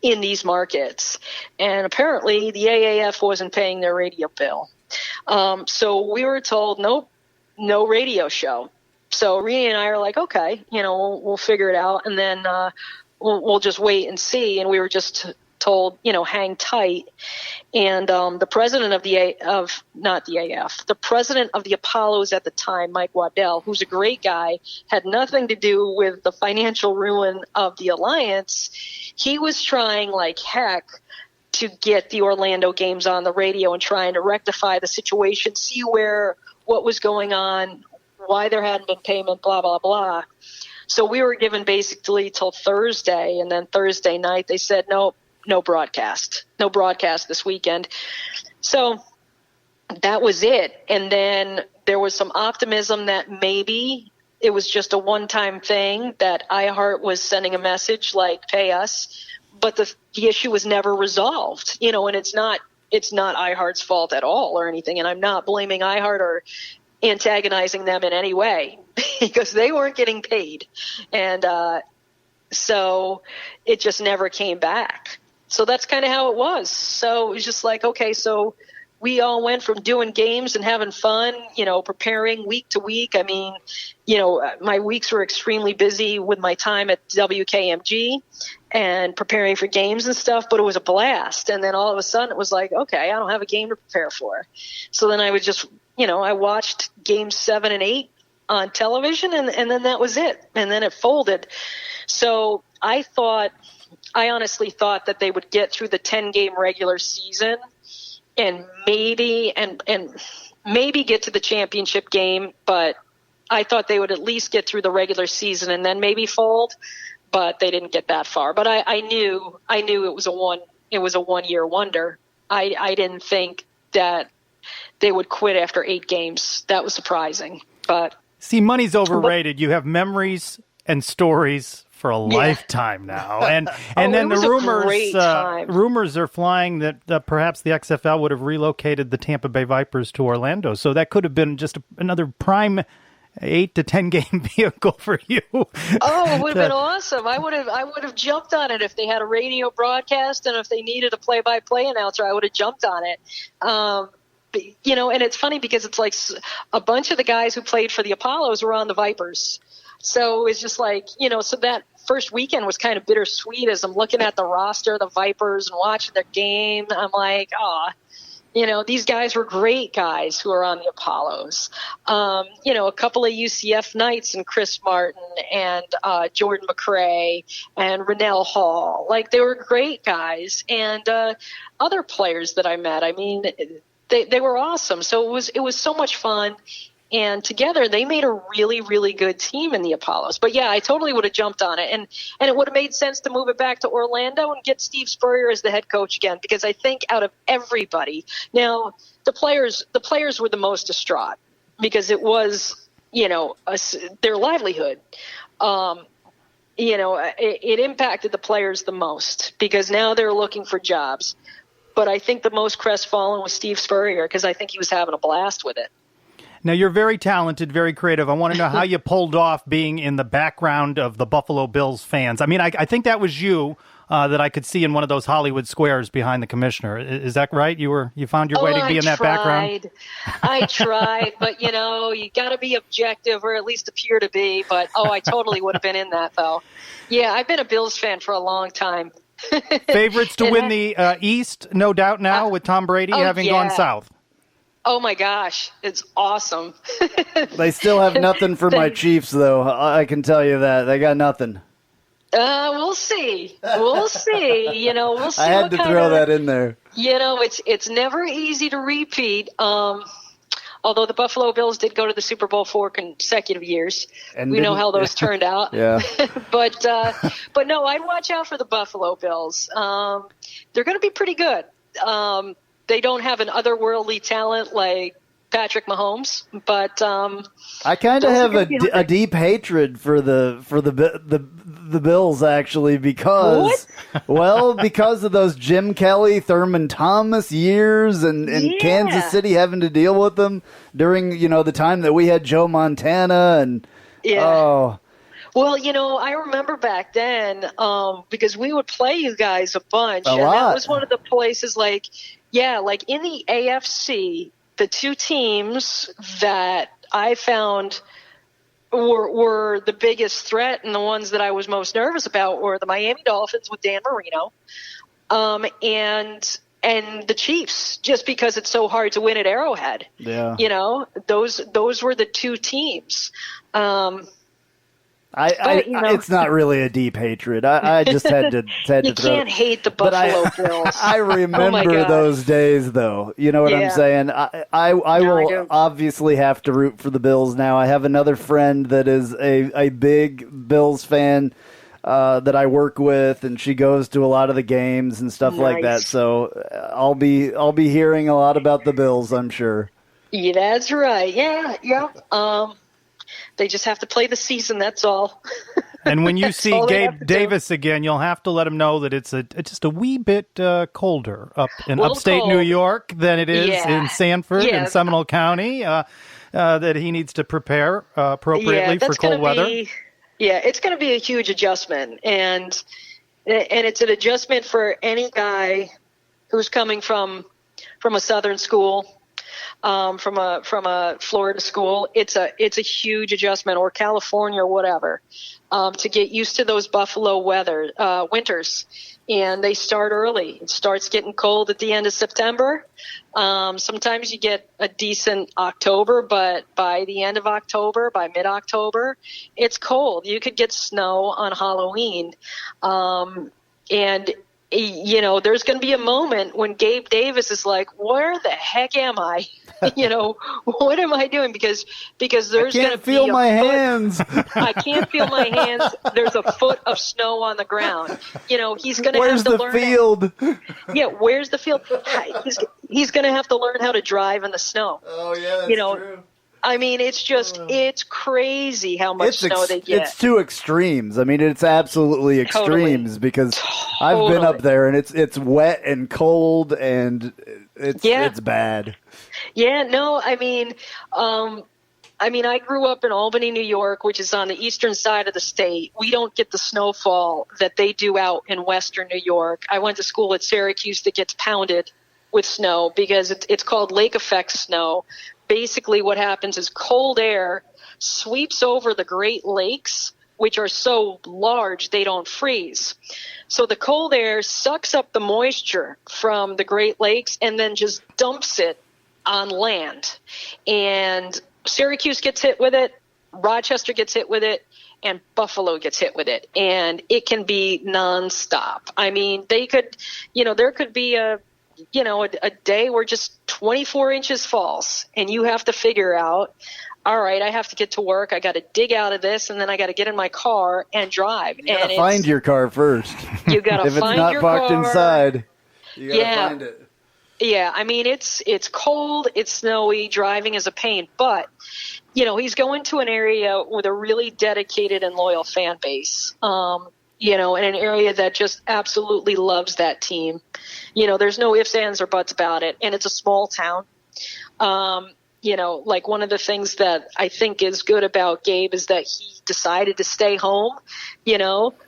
Speaker 5: in these markets. And apparently the AAF wasn't paying their radio bill. So we were told, nope, no radio show. So Rini and I are like, okay, we'll figure it out. And then we'll just wait and see. And we were just told, hang tight. And the president of the president of the Apollos at the time, Mike Waddell, who's a great guy, had nothing to do with the financial ruin of the alliance. He was trying like heck to get the Orlando games on the radio and trying to rectify the situation, see what was going on, why there hadn't been payment, blah, blah, blah. So we were given basically till Thursday, and then Thursday night they said, no broadcast this weekend. So that was it. And then there was some optimism that maybe it was just a one-time thing, that iHeart was sending a message like, pay us. But the issue was never resolved, and it's not iHeart's fault at all or anything. And I'm not blaming iHeart or antagonizing them in any way because they weren't getting paid. And so it just never came back. So that's kind of how it was. So it was just like, okay, so we all went from doing games and having fun, preparing week to week. I mean, my weeks were extremely busy with my time at WKMG and preparing for games and stuff, but it was a blast. And then all of a sudden it was like, okay, I don't have a game to prepare for. So then I would just, I watched games 7 and 8 on television, and then that was it. And then it folded. So I honestly thought that they would get through the 10-game regular season and maybe get to the championship game, but I thought they would at least get through the regular season and then maybe fold, but they didn't get that far. But I knew it was a 1-year wonder. I didn't think that they would quit after 8 games. That was surprising. But
Speaker 4: see, money's overrated. You have memories and stories for a lifetime now, and then the rumors are flying that perhaps the XFL would have relocated the Tampa Bay Vipers to Orlando, so that could have been just another prime 8 to 10 game vehicle for you.
Speaker 5: Oh, it would have been awesome. I would have jumped on it if they had a radio broadcast, and if they needed a play-by-play announcer, I would have jumped on it. And it's funny because it's like a bunch of the guys who played for the Apollos were on the Vipers. So it's just like, so that first weekend was kind of bittersweet as I'm looking at the roster of the Vipers and watching their game. I'm like, these guys were great guys who are on the Apollos. A couple of UCF Knights and Chris Martin and Jordan McRae and Rennell Hall. Like, they were great guys. And other players that I met, I mean, they were awesome. So it was so much fun. And together they made a really, really good team in the Apollos. But yeah, I totally would have jumped on it. And it would have made sense to move it back to Orlando and get Steve Spurrier as the head coach again, because I think out of everybody, now the players were the most distraught because it was, their livelihood. It impacted the players the most because now they're looking for jobs. But I think the most crestfallen was Steve Spurrier because I think he was having a blast with it.
Speaker 4: Now, you're very talented, very creative. I want to know how you pulled off being in the background of the Buffalo Bills fans. I mean, I think that was you that I could see in one of those Hollywood squares behind the commissioner. Is that right? You found your way to be in that background?
Speaker 5: I tried, but, you got to be objective or at least appear to be. But, I totally would have been in that, though. Yeah, I've been a Bills fan for a long time.
Speaker 4: Favorites to win the East, no doubt now, with Tom Brady having gone south.
Speaker 5: Oh, my gosh. It's awesome.
Speaker 3: They still have nothing for my Chiefs, though. I can tell you that. They got nothing.
Speaker 5: We'll see. We'll see. We'll see.
Speaker 3: I had to throw that in there.
Speaker 5: It's never easy to repeat. Although the Buffalo Bills did go to the Super Bowl 4 consecutive years. And we know how those turned out.
Speaker 3: Yeah.
Speaker 5: But no, I'd watch out for the Buffalo Bills. They're going to be pretty good. They don't have an otherworldly talent like Patrick Mahomes, but
Speaker 3: I kind of have a deep hatred for the Bills, actually, because because of those Jim Kelly, Thurman Thomas years and Kansas City having to deal with them during the time that we had Joe Montana and Well,
Speaker 5: I remember back then because we would play you guys a bunch, and
Speaker 3: lot.
Speaker 5: That was one of the places like in the AFC, the two teams that I found were the biggest threat and the ones that I was most nervous about were the Miami Dolphins with Dan Marino and the Chiefs, just because it's so hard to win at Arrowhead.
Speaker 3: Yeah.
Speaker 5: Those were the two teams.
Speaker 3: It's not really a deep hatred. I just had to
Speaker 5: You can't hate the Buffalo Bills.
Speaker 3: I remember those days, though. You know what I'm saying? I will obviously have to root for the Bills now. I have another friend that is a big Bills fan that I work with, and she goes to a lot of the games and stuff like that. So I'll be hearing a lot about the Bills, I'm sure.
Speaker 5: Yeah, that's right. Yeah. They just have to play the season, that's all.
Speaker 4: And when you see Gabe Davis again, you'll have to let him know that it's just a wee bit colder up in upstate New York than it is in Sanford and Seminole County, that he needs to prepare appropriately for cold weather.
Speaker 5: It's going to be a huge adjustment. And it's an adjustment for any guy who's coming from a Southern school. From a Florida school, it's a huge adjustment, or California or whatever, to get used to those Buffalo winters. And they start early. It starts getting cold at the end of September. Sometimes you get a decent October, but by the end of October, by mid-October, it's cold. You could get snow on Halloween. And there's going to be a moment when Gabe Davis is like, where the heck am I? What am I doing? Because there's going to be
Speaker 3: feel my hands.
Speaker 5: I can't feel my hands. There's a foot of snow on the ground. He's going to have to learn.
Speaker 3: Where's the field?
Speaker 5: Where's the field? He's going to have to learn how to drive in the snow.
Speaker 3: Oh, yeah, that's true.
Speaker 5: I mean, it's crazy how much snow they get.
Speaker 3: It's two extremes. I mean, it's absolutely extremes because I've been up there and it's wet and cold and it's bad.
Speaker 5: Yeah, no, I mean, I grew up in Albany, New York, which is on the eastern side of the state. We don't get the snowfall that they do out in western New York. I went to school at Syracuse that gets pounded with snow because it's called lake effect snow. Basically what happens is cold air sweeps over the Great Lakes, which are so large they don't freeze. So the cold air sucks up the moisture from the Great Lakes and then just dumps it on land. And Syracuse gets hit with it, Rochester gets hit with it, and Buffalo gets hit with it. And it can be nonstop. I mean, there could be a day where just 24 inches falls and you have to figure out, all right, I have to get to work. I got to dig out of this and then I got to get in my car and drive.
Speaker 3: You got to find your car first.
Speaker 5: You got to find your car.
Speaker 3: If it's not parked inside, you got to find it.
Speaker 5: Yeah, I mean, it's cold, it's snowy, driving is a pain, but he's going to an area with a really dedicated and loyal fan base. In an area that just absolutely loves that team. There's no ifs, ands, or buts about it. And it's a small town. Like one of the things that I think is good about Gabe is that he decided to stay home.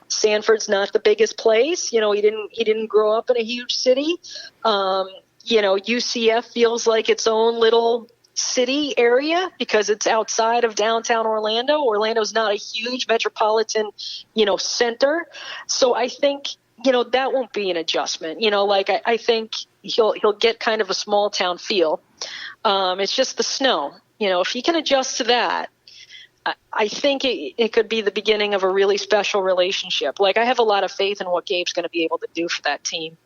Speaker 5: Sanford's not the biggest place. He didn't grow up in a huge city. UCF feels like its own little city area because it's outside of downtown Orlando. Orlando's not a huge metropolitan, center. So I think, that won't be an adjustment. I think he'll get kind of a small town feel. It's just the snow. If he can adjust to that, I think it could be the beginning of a really special relationship. I have a lot of faith in what Gabe's going to be able to do for that team.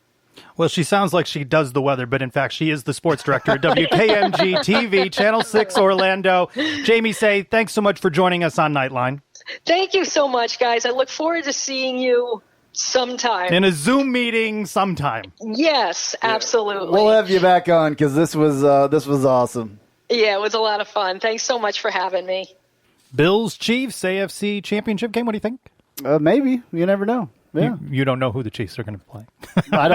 Speaker 4: Well, she sounds like she does the weather, but in fact, she is the sports director at WKMG TV, Channel 6 Orlando. Jamie Say, thanks so much for joining us on Knightline.
Speaker 5: Thank you so much, guys. I look forward to seeing you sometime.
Speaker 4: In a Zoom meeting sometime.
Speaker 5: Yes, absolutely.
Speaker 3: We'll have you back on because this was awesome.
Speaker 5: Yeah, it was a lot of fun. Thanks so much for having me.
Speaker 4: Bills Chiefs AFC Championship game. What do you think?
Speaker 3: Maybe. You never know. Yeah.
Speaker 4: You don't know who the Chiefs are going to play.
Speaker 3: I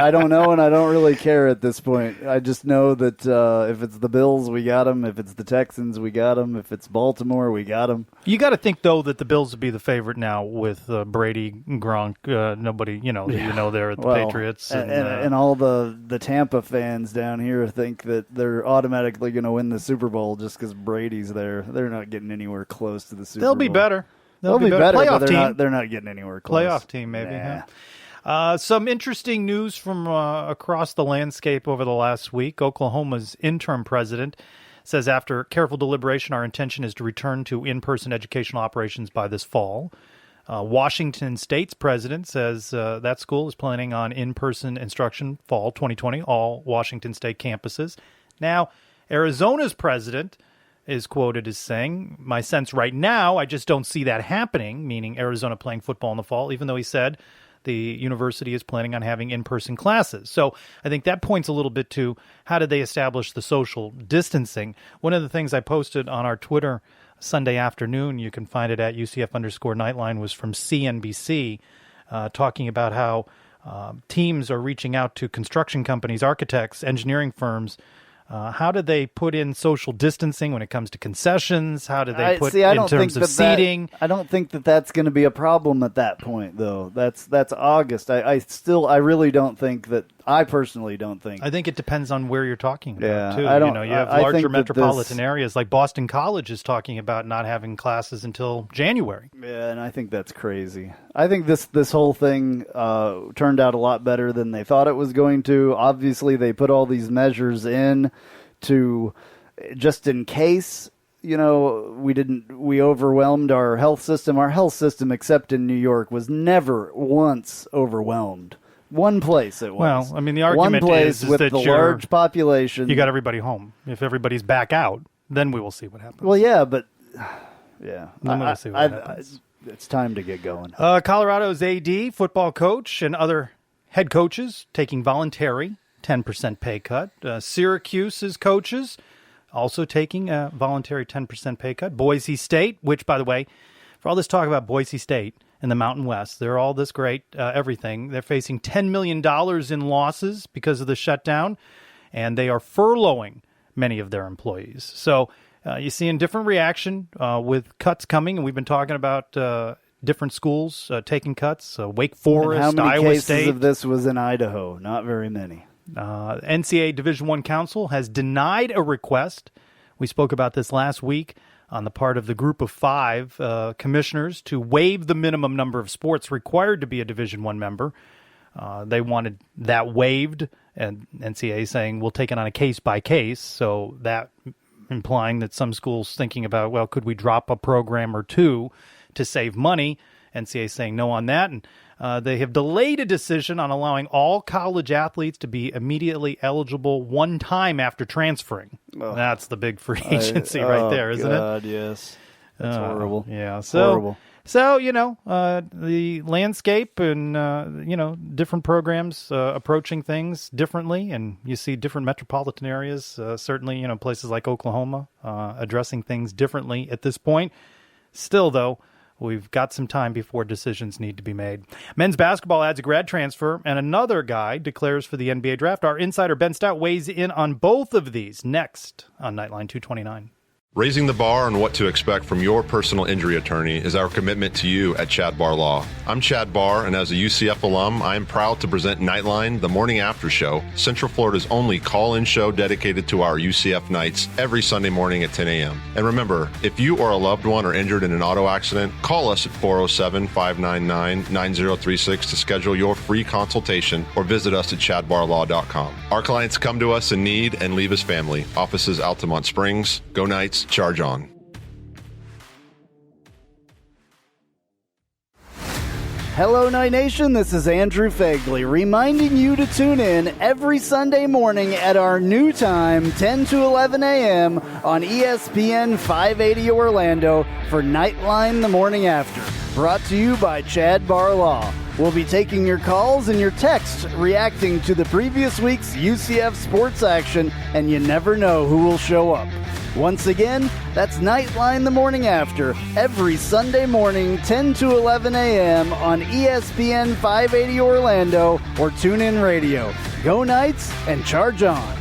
Speaker 3: don't know, and I don't really care at this point. I just know that if it's the Bills, we got them. If it's the Texans, we got them. If it's Baltimore, we got them.
Speaker 4: You got to think though that the Bills would be the favorite now with Brady, Gronk, nobody. They're at the Patriots,
Speaker 3: and all the Tampa fans down here think that they're automatically going to win the Super Bowl just because Brady's there. They're not getting anywhere close to the Super Bowl.
Speaker 4: They'll be better.
Speaker 3: They'll be better,
Speaker 4: Playoff
Speaker 3: but
Speaker 4: team.
Speaker 3: they're not getting anywhere close.
Speaker 4: Playoff team, maybe. Yeah. Some interesting news from across the landscape over the last week. Oklahoma's interim president says, after careful deliberation, our intention is to return to in-person educational operations by this fall. Washington State's president says that school is planning on in-person instruction fall 2020, all Washington State campuses. Now, Arizona's president is quoted as saying, my sense right now, I just don't see that happening, meaning Arizona playing football in the fall, even though he said the university is planning on having in-person classes. So I think that points a little bit to how did they establish the social distancing. One of the things I posted on our Twitter Sunday afternoon, you can find it at UCF_Knightline, was from CNBC, talking about how teams are reaching out to construction companies, architects, engineering firms. How do they put in social distancing when it comes to concessions? How do they put in terms of seating?
Speaker 3: I don't think that that's going to be a problem at that point, though. That's August. I really don't think that. I personally don't think.
Speaker 4: I think it depends on where you're talking about, too.
Speaker 3: I don't,
Speaker 4: you have larger metropolitan areas like Boston College is talking about not having classes until January.
Speaker 3: Yeah, and I think that's crazy. I think this whole thing turned out a lot better than they thought it was going to. Obviously, they put all these measures in to just in case, we overwhelmed our health system. Our health system, except in New York, was never once overwhelmed. One place it was.
Speaker 4: Well, I mean, the argument
Speaker 3: one place
Speaker 4: is
Speaker 3: with
Speaker 4: that
Speaker 3: the large population.
Speaker 4: You got everybody home. If everybody's back out, then we will see what happens.
Speaker 3: Well, yeah, but yeah,
Speaker 4: then we'll see what happens.
Speaker 3: It's time to get going.
Speaker 4: Colorado's AD, football coach, and other head coaches taking voluntary 10% pay cut. Syracuse's coaches also taking a voluntary 10% pay cut. Boise State, which, by the way, for all this talk about Boise State in the Mountain West, they're all this great, everything. They're facing $10 million in losses because of the shutdown, and they are furloughing many of their employees. So you're seeing different reaction with cuts coming, and we've been talking about different schools taking cuts. Wake Forest,
Speaker 3: and how many
Speaker 4: Iowa
Speaker 3: cases
Speaker 4: State.
Speaker 3: of this was in Idaho? Not very many.
Speaker 4: NCAA Division I Council has denied a request. We spoke about this last week on the part of the group of 5 commissioners to waive the minimum number of sports required to be a Division I member. They wanted that waived, and NCAA saying we'll take it on a case by case. So that implying that some schools thinking about, well, could we drop a program or two to save money? NCAA saying no on that, and they have delayed a decision on allowing all college athletes to be immediately eligible one time after transferring. Oh. That's the big free agency right there, isn't it?
Speaker 3: Yes. That's horrible.
Speaker 4: Yeah. So,
Speaker 3: horrible.
Speaker 4: So, the landscape and, different programs approaching things differently, and you see different metropolitan areas, certainly, places like Oklahoma addressing things differently at this point. Still, though, we've got some time before decisions need to be made. Men's basketball adds a grad transfer, and another guy declares for the NBA draft. Our insider Ben Stout weighs in on both of these next on Nightline 229.
Speaker 6: Raising the bar on what to expect from your personal injury attorney is our commitment to you at Chad Barr Law. I'm Chad Barr, and as a UCF alum, I am proud to present Knightline, the morning after show, Central Florida's only call-in show dedicated to our UCF Knights every Sunday morning at 10 a.m. And remember, if you or a loved one are injured in an auto accident, call us at 407-599-9036 to schedule your free consultation or visit us at chadbarlaw.com. Our clients come to us in need and leave as family. Offices Altamont Springs. Go Knights. Charge on.
Speaker 3: Hello, Night Nation. This is Andrew Phegley reminding you to tune in every Sunday morning at our new time, 10 to 11 a.m. on ESPN 580 Orlando for Knightline the Morning After. Brought to you by Chad Barr Law. We'll be taking your calls and your texts reacting to the previous week's UCF sports action, and you never know who will show up. Once again, that's Knightline the Morning After, every Sunday morning, 10 to 11 a.m. on ESPN 580 Orlando or TuneIn Radio. Go Knights and charge on.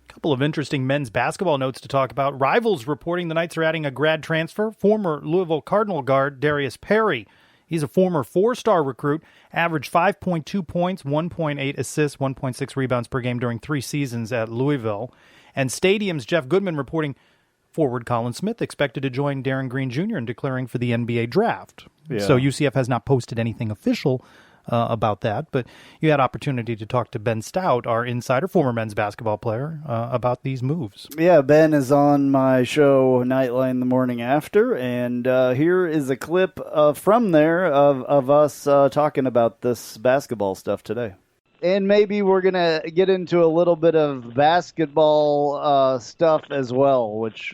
Speaker 4: Couple of interesting men's basketball notes to talk about. Rivals reporting the Knights are adding a grad transfer, former Louisville Cardinal guard Darius Perry. He's a former 4-star recruit, averaged 5.2 points, 1.8 assists, 1.6 rebounds per game during 3 seasons at Louisville. And Stadium's Jeff Goodman reporting forward Colin Smith expected to join Darren Green Jr. in declaring for the NBA draft. Yeah. So UCF has not posted anything official about that. But you had opportunity to talk to Ben Stout, our insider, former men's basketball player, about these moves.
Speaker 3: Yeah, Ben is on my show Knightline the morning after, and here is a clip from there of us talking about this basketball stuff today. And maybe we're going to get into a little bit of basketball stuff as well, which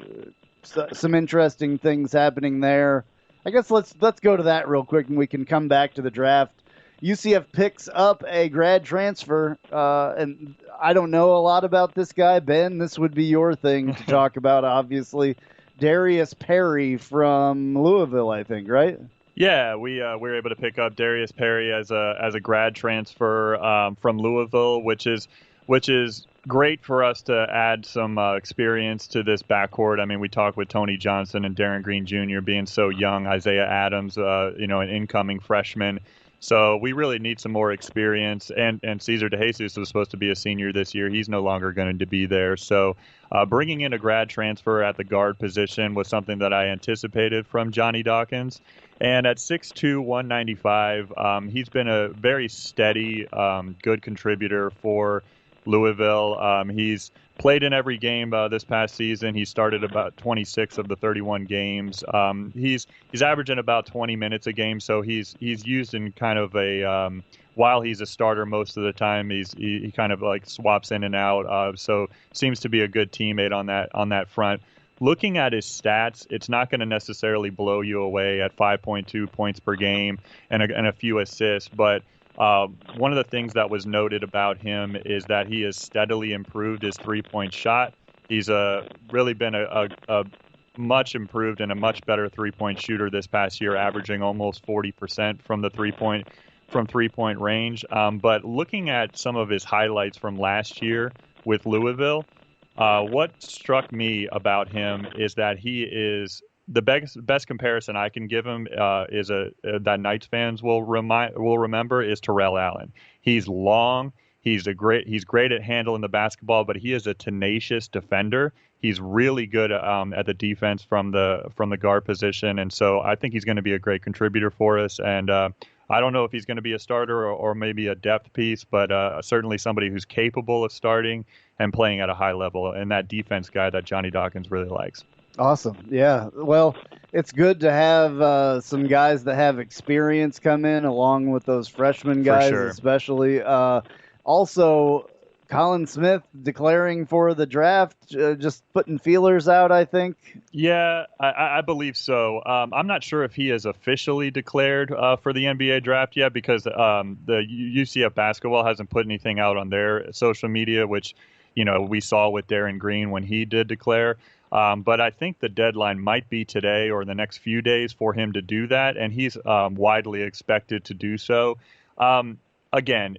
Speaker 3: some interesting things happening there. I guess let's go to that real quick, and we can come back to the draft. UCF picks up a grad transfer, and I don't know a lot about this guy. Ben, this would be your thing to talk about, obviously. Darius Perry from Louisville, I think, right?
Speaker 7: Yeah, we were able to pick up Darius Perry as a grad transfer from Louisville, which is great for us to add some experience to this backcourt. I mean, we talked with Tony Johnson and Darren Green Jr. being so young, Isaiah Adams, an incoming freshman. So we really need some more experience. And Cesar DeJesus was supposed to be a senior this year. He's no longer going to be there. So bringing in a grad transfer at the guard position was something that I anticipated from Johnny Dawkins. And at 6'2", 195, he's been a very steady, good contributor for Louisville. He's played in every game this past season. He started about 26 of the 31 games. He's averaging about 20 minutes a game, so he's used in kind of a while he's a starter most of the time. He kind of like swaps in and out. So seems to be a good teammate on that front. Looking at his stats, it's not going to necessarily blow you away at 5.2 points per game and a few assists, but one of the things that was noted about him is that he has steadily improved his three-point shot. He's really been a much improved and a much better three-point shooter this past year, averaging almost 40% from three-point range. But looking at some of his highlights from last year with Louisville, what struck me about him is that he is the best comparison I can give him is that Knights fans will remember is Terrell Allen. He's long. He's great at handling the basketball, but he is a tenacious defender. He's really good at the defense from the guard position, and so I think he's going to be a great contributor for us. And I don't know if he's going to be a starter or maybe a depth piece, but certainly somebody who's capable of starting and playing at a high level, and that defense guy that Johnny Dawkins really likes.
Speaker 3: Awesome. Yeah. Well, it's good to have some guys that have experience come in along with those freshman guys, especially. Also, Colin Smith declaring for the draft, just putting feelers out, I think.
Speaker 7: Yeah, I believe so. I'm not sure if he is officially declared for the NBA draft yet because the UCF basketball hasn't put anything out on their social media, which, we saw with Darren Green when he did declare. But I think the deadline might be today or the next few days for him to do that, and he's widely expected to do so. Again,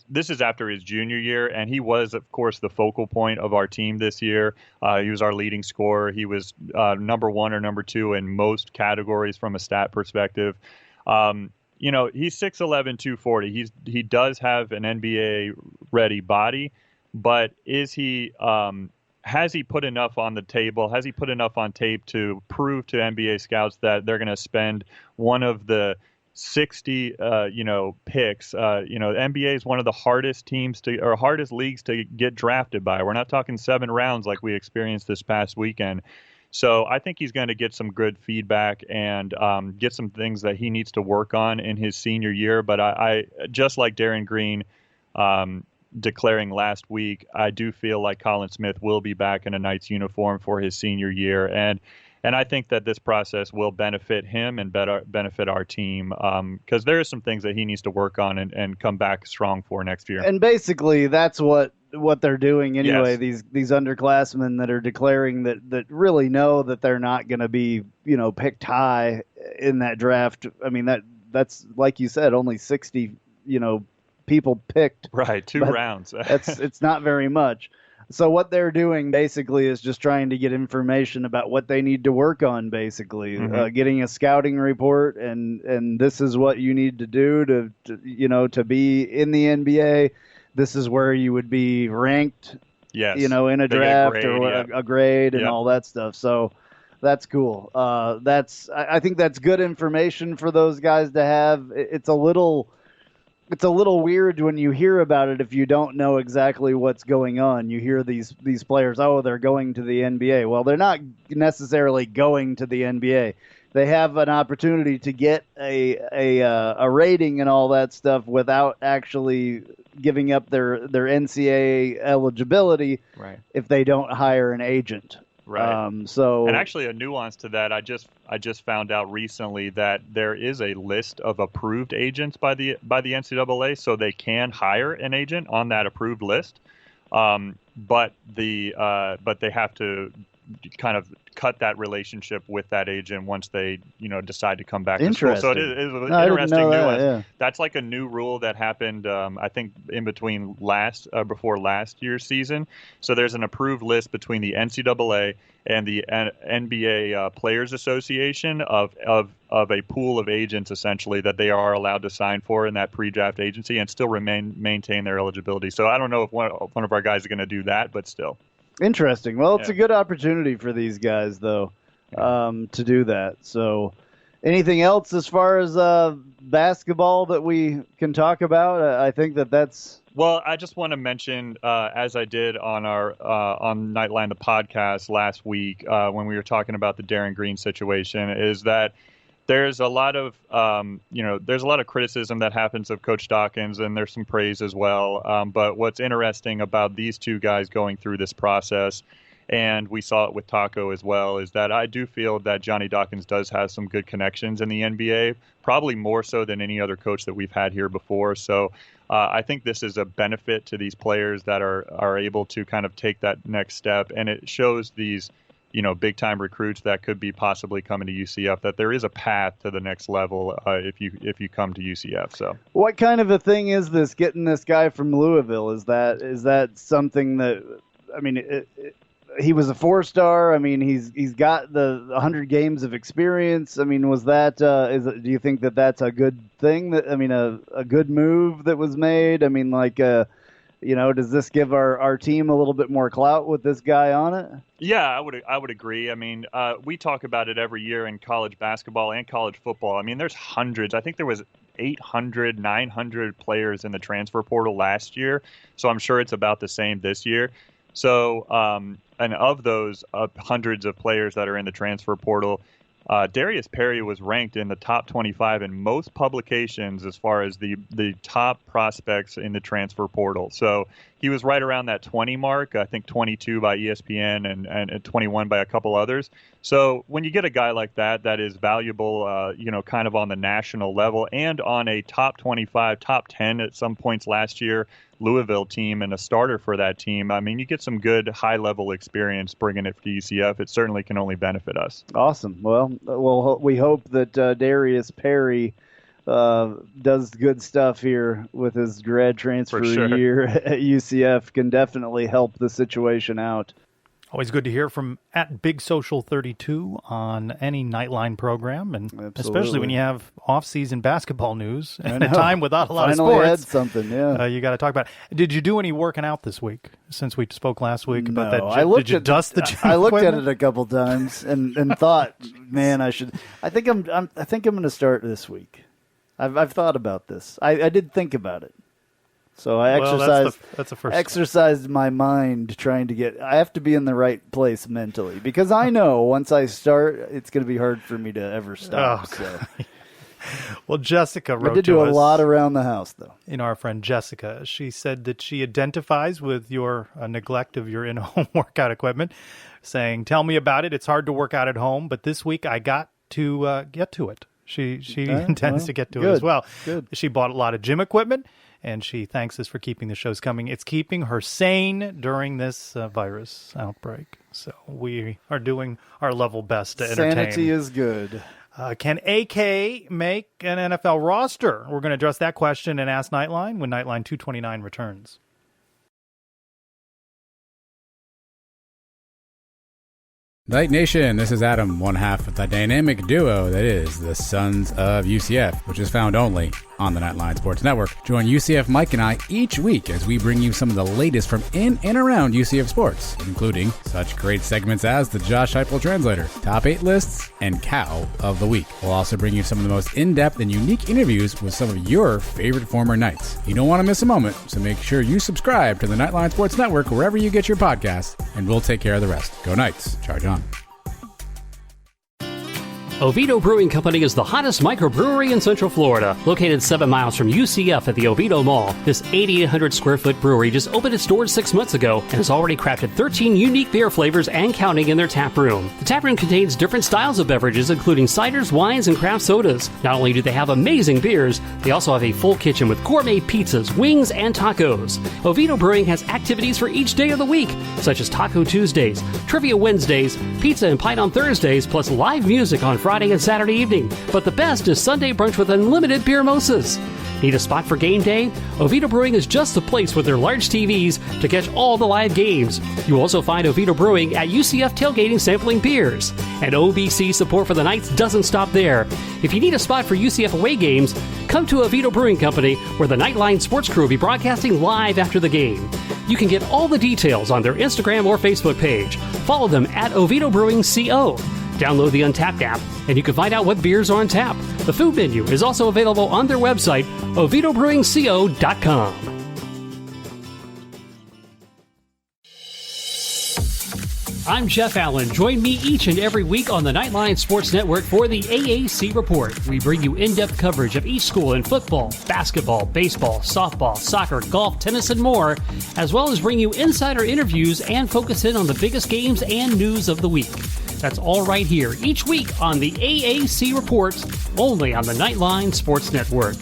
Speaker 7: this is after his junior year, and he was, of course, the focal point of our team this year. He was our leading scorer. He was number one or number two in most categories from a stat perspective. He's 6'11", 240. He does have an NBA-ready body, but is he has he put enough on the table? Has he put enough on tape to prove to NBA scouts that they're going to spend one of the 60, picks? The NBA is one of the hardest hardest leagues to get drafted by. We're not talking 7 rounds like we experienced this past weekend. So I think he's going to get some good feedback and get some things that he needs to work on in his senior year. But I just like Darren Green declaring last week, I do feel like Colin Smith will be back in a Knights uniform for his senior year. And I think that this process will benefit him and benefit our team because there are some things that he needs to work on and come back strong for next year.
Speaker 3: And basically, that's what they're doing anyway. Yes. These underclassmen that are declaring that really know that they're not going to be picked high in that draft. I mean that's like you said, only 60 people picked.
Speaker 7: Right, 2 rounds.
Speaker 3: It's not very much. So what they're doing basically is just trying to get information about what they need to work on, basically. Getting a scouting report, and this is what you need to do to be in the NBA. This is where you would be ranked,
Speaker 7: yes,
Speaker 3: in a draft a grade and all that stuff. So that's cool. I think that's good information for those guys to have. It's a little it's a little weird when you hear about it if you don't know exactly what's going on. You hear these players, oh, they're going to the NBA. Well, they're not necessarily going to the NBA. They have an opportunity to get a rating and all that stuff without actually giving up their NCAA eligibility if they don't hire an agent.
Speaker 7: Right.
Speaker 3: So,
Speaker 7: and actually, a nuance to that, I just found out recently that there is a list of approved agents by the NCAA, so they can hire an agent on that approved list. But they have to kind of cut that relationship with that agent once they decide to come back to school. So it is an interesting nuance.
Speaker 3: Yeah.
Speaker 7: That's like a new rule that happened I think in between before last year's season. So there's an approved list between the NCAA and the NBA Players Association of a pool of agents essentially that they are allowed to sign for in that pre-draft agency and still maintain their eligibility. So I don't know if one of our guys is going to do that, but still.
Speaker 3: Interesting. Well, it's a good opportunity for these guys, though, to do that. So, anything else as far as basketball that we can talk about? I think that's.
Speaker 7: Well, I just want to mention, as I did on our on Knightline the podcast last week when we were talking about the Darren Green situation, is that there's a lot of there's a lot of criticism that happens of Coach Dawkins, and there's some praise as well. But what's interesting about these two guys going through this process, and we saw it with Taco as well, is that I do feel that Johnny Dawkins does have some good connections in the NBA, probably more so than any other coach that we've had here before. So I think this is a benefit to these players that are able to kind of take that next step, and it shows these big time recruits that could be possibly coming to UCF that there is a path to the next level if you come to UCF. So
Speaker 3: what kind of a thing is this, getting this guy from Louisville? Is that something that, I mean, he was a 4-star. I mean, he's got the 100 games of experience. I mean, was that do you think that that's a good thing? A good move that was made? I mean, like does this give our team a little bit more clout with this guy on it?
Speaker 7: Yeah, I would agree. I mean, we talk about it every year in college basketball and college football. I mean, there's hundreds. I think there was 800, 900 players in the transfer portal last year. So I'm sure it's about the same this year. So, and of those hundreds of players that are in the transfer portal, Darius Perry was ranked in the top 25 in most publications as far as the top prospects in the transfer portal. So he was right around that 20 mark, I think 22 by ESPN and 21 by a couple others. So when you get a guy like that is valuable, kind of on the national level and on a top 25, top 10 at some points last year, Louisville team and a starter for that team. I mean, you get some good high-level experience bringing it to UCF. It certainly can only benefit us.
Speaker 3: Awesome. Well, we hope that Darius Perry does good stuff here with his grad transfer year at UCF. Can definitely help the situation out.
Speaker 4: Always good to hear from @BigSocial32 on any Knightline program, and especially when you have off-season basketball news and a time without a lot of sports.
Speaker 3: Had something, yeah.
Speaker 4: You got to talk about it. Did you do any working out this week? Since we spoke last week about that, did you dust the gym
Speaker 3: I looked at
Speaker 4: equipment?
Speaker 3: it a couple times and thought, man, I should. I think I'm going to start this week. I've thought about this. I did think about it. So I exercised my mind trying to get. I have to be in the right place mentally because I know once I start, it's going to be hard for me to ever stop. So.
Speaker 4: Well, Jessica wrote
Speaker 3: I did do a lot around the house, though.
Speaker 4: Our friend Jessica, she said that she identifies with your neglect of your in-home workout equipment, saying, "Tell me about it. It's hard to work out at home, but this week I got to get to it." She intends to get to it as well.
Speaker 3: Good.
Speaker 4: She bought a lot of gym equipment. And she thanks us for keeping the shows coming. It's keeping her sane during this virus outbreak. So we are doing our level best to entertain.
Speaker 3: Sanity is good.
Speaker 4: Can AK make an NFL roster? We're going to address that question and ask Knightline when Knightline 229 returns.
Speaker 8: Night Nation, this is Adam, one half of the dynamic duo that is the Sons of UCF, which is found only on the Knightline Sports Network. Join UCF Mike and I each week as we bring you some of the latest from in and around UCF sports, including such great segments as the Josh Heupel Translator, Top 8 Lists, and Cow of the Week. We'll also bring you some of the most in-depth and unique interviews with some of your favorite former Knights. You don't want to miss a moment, so make sure you subscribe to the Knightline Sports Network wherever you get your podcasts, and we'll take care of the rest. Go Knights. Charge on.
Speaker 9: Oviedo Brewing Company is the hottest microbrewery in Central Florida. Located 7 miles from UCF at the Oviedo Mall, this 8,800 square foot brewery just opened its doors 6 months ago and has already crafted 13 unique beer flavors and counting in their tap room. The tap room contains different styles of beverages, including ciders, wines, and craft sodas. Not only do they have amazing beers, they also have a full kitchen with gourmet pizzas, wings, and tacos. Oviedo Brewing has activities for each day of the week, such as Taco Tuesdays, Trivia Wednesdays, Pizza and Pint on Thursdays, plus live music on Friday and Saturday evening. But the best is Sunday brunch with unlimited beer mimosas. Need a spot for game day? Oviedo Brewing is just the place with their large TVs to catch all the live games. You will also find Oviedo Brewing at UCF tailgating sampling beers. And OBC support for the Knights doesn't stop there. If you need a spot for UCF away games, come to Oviedo Brewing Company, where the Knightline Sports Crew will be broadcasting live after the game. You can get all the details on their Instagram or Facebook page. Follow them at Oviedo Brewing CO. Download the Untapped app, and you can find out what beers are on tap. The food menu is also available on their website, oviedobrewingco.com. I'm Jeff Allen. Join me each and every week on the Knightline Sports Network for the AAC Report. We bring you in-depth coverage of each school in football, basketball, baseball, softball, soccer, golf, tennis, and more, as well as bring you insider interviews and focus in on the biggest games and news of the week. That's all right here each week on the AAC Report, only on the Knightline Sports Network.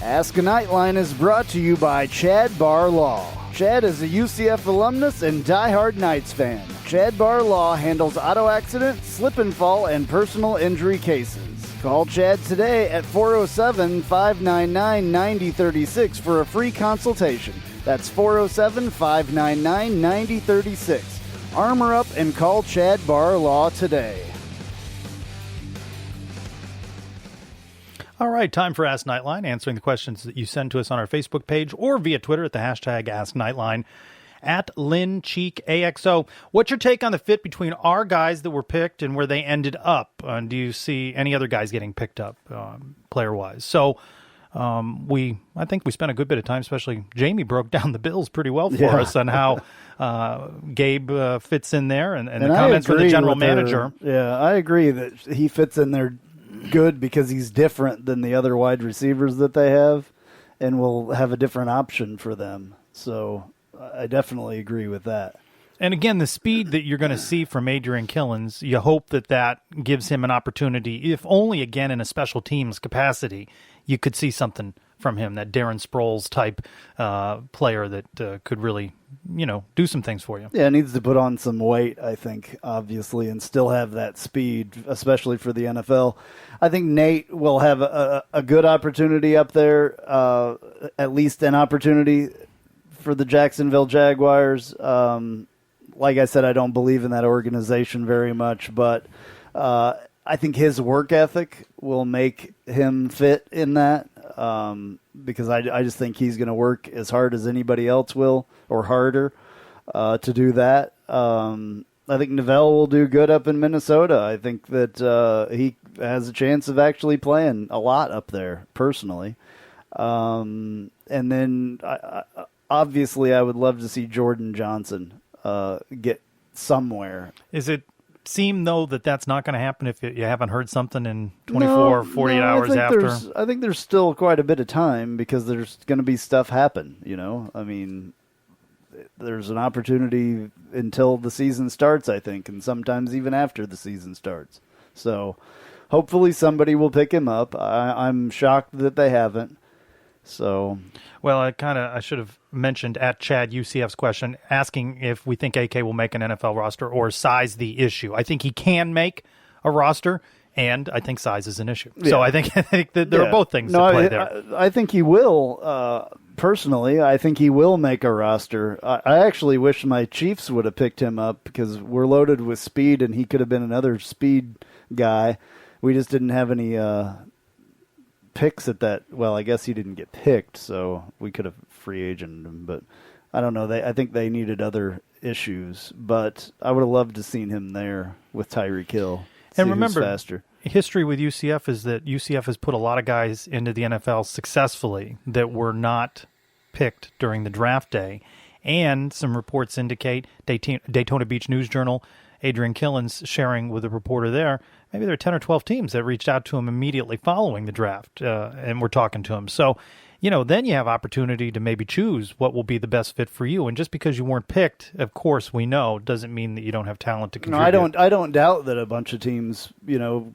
Speaker 3: Ask a Knightline is brought to you by Chad Barr Law. Chad is a UCF alumnus and diehard Knights fan. Chad Barr Law handles auto accident, slip and fall, and personal injury cases. Call Chad today at 407-599-9036 for a free consultation. That's 407-599-9036. Armor up and call Chad Barr Law today.
Speaker 4: All right, time for Ask Knightline, answering the questions that you send to us on our Facebook page or via Twitter at the hashtag Ask Knightline. At Lynn Cheek AXO. What's your take on the fit between our guys that were picked and where they ended up? Do you see any other guys getting picked up player-wise? So I think we spent a good bit of time, especially Jamie broke down the Bills pretty well for us on how Gabe fits in there and the comments from the general manager.
Speaker 3: I agree that he fits in there good because he's different than the other wide receivers that they have and will have a different option for them. So I definitely agree with that.
Speaker 4: And again, the speed that you're going to see from Adrian Killens, you hope that gives him an opportunity, if only again in a special teams capacity, you could see something from him, that Darren Sproles type player that could really, do some things for you.
Speaker 3: Yeah, needs to put on some weight, I think, obviously, and still have that speed, especially for the NFL. I think Nate will have a good opportunity up there, at least an opportunity for the Jacksonville Jaguars. Like I said, I don't believe in that organization very much, but I think his work ethic will make him fit in that because I just think he's going to work as hard as anybody else will, or harder, to do that. I think Neville will do good up in Minnesota. I think that he has a chance of actually playing a lot up there, personally. And then, obviously, I would love to see Jordan Johnson get somewhere.
Speaker 4: Is it seem, though, that that's not going to happen if you haven't heard something in 24 or 48 hours after?
Speaker 3: I think there's still quite a bit of time because there's going to be stuff happen, I mean, there's an opportunity until the season starts, I think, and sometimes even after the season starts. So hopefully somebody will pick him up. I'm shocked that they haven't. So,
Speaker 4: well, I should have mentioned at Chad UCF's question, asking if we think AK will make an NFL roster or size the issue. I think he can make a roster, and I think size is an issue. Yeah. So I think that there are both things to play there.
Speaker 3: I think he will. Personally, I think he will make a roster. I actually wish my Chiefs would have picked him up because we're loaded with speed, and he could have been another speed guy. We just didn't have any picks at that. Well, I guess he didn't get picked, so we could have free agented him. But I don't know. I think they needed other issues. But I would have loved to seen him there with Tyreek Hill.
Speaker 4: And remember, faster. History with UCF is that UCF has put a lot of guys into the NFL successfully that were not picked during the draft day. And some reports indicate Daytona Beach News Journal, Adrian Killens sharing with a reporter there, maybe there are 10 or 12 teams that reached out to him immediately following the draft and were talking to him. So, then you have opportunity to maybe choose what will be the best fit for you. And just because you weren't picked, of course, we know, doesn't mean that you don't have talent to contribute.
Speaker 3: No, I don't doubt that a bunch of teams,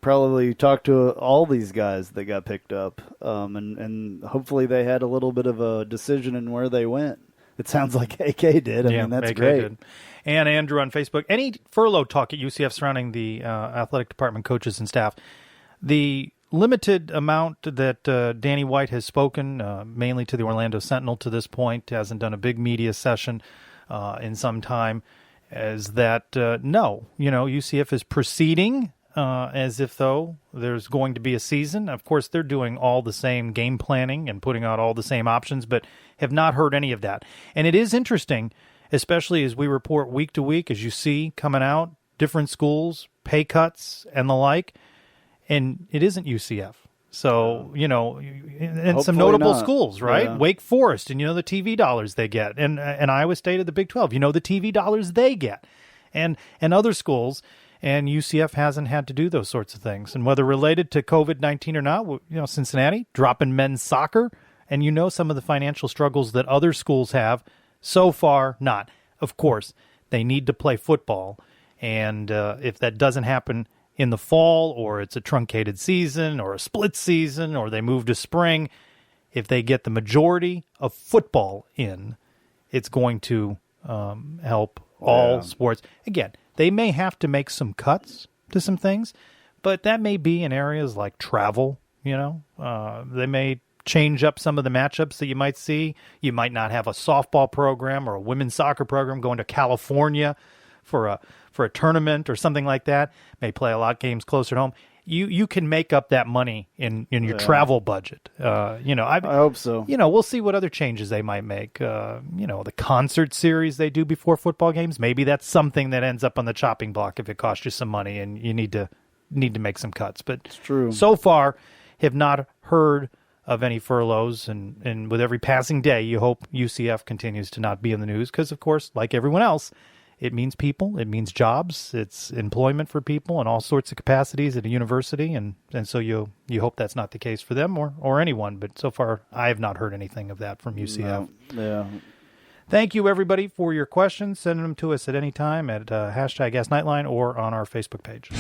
Speaker 3: probably talked to all these guys that got picked up. And hopefully they had a little bit of a decision in where they went. It sounds like AK did. I mean, that's AK great. Did.
Speaker 4: And Andrew on Facebook. Any furlough talk at UCF surrounding the athletic department coaches and staff? The limited amount that Danny White has spoken, mainly to the Orlando Sentinel to this point, hasn't done a big media session in some time, is that no, UCF is proceeding as if though there's going to be a season. Of course, they're doing all the same game planning and putting out all the same options, but have not heard any of that. And it is interesting, especially as we report week to week, as you see coming out, different schools, pay cuts and the like, and it isn't UCF. So, and some notable schools, right? Yeah. Wake Forest, and the TV dollars they get, and Iowa State of the Big 12, the TV dollars they get, and other schools. And UCF hasn't had to do those sorts of things. And whether related to COVID-19 or not, Cincinnati dropping men's soccer, and some of the financial struggles that other schools have, so far not. Of course, they need to play football. And if that doesn't happen in the fall, or it's a truncated season, or a split season, or they move to spring, if they get the majority of football in, it's going to help all sports. Again, they may have to make some cuts to some things, but that may be in areas like travel. They may change up some of the matchups that you might see. You might not have a softball program or a women's soccer program going to California for a tournament or something like that. May play a lot of games closer to home. You can make up that money in your travel budget. I
Speaker 3: hope so.
Speaker 4: We'll see what other changes they might make. The concert series they do before football games, maybe that's something that ends up on the chopping block if it costs you some money and you need to make some cuts. But
Speaker 3: it's true.
Speaker 4: So far, have not heard of any furloughs, and with every passing day, you hope UCF continues to not be in the news because, of course, like everyone else, it means people, it means jobs, it's employment for people in all sorts of capacities at a university, and so you hope that's not the case for them or anyone, but so far I have not heard anything of that from UCF.
Speaker 3: No. Yeah.
Speaker 4: Thank you, everybody, for your questions. Send them to us at any time at #AskNightline or on our Facebook page.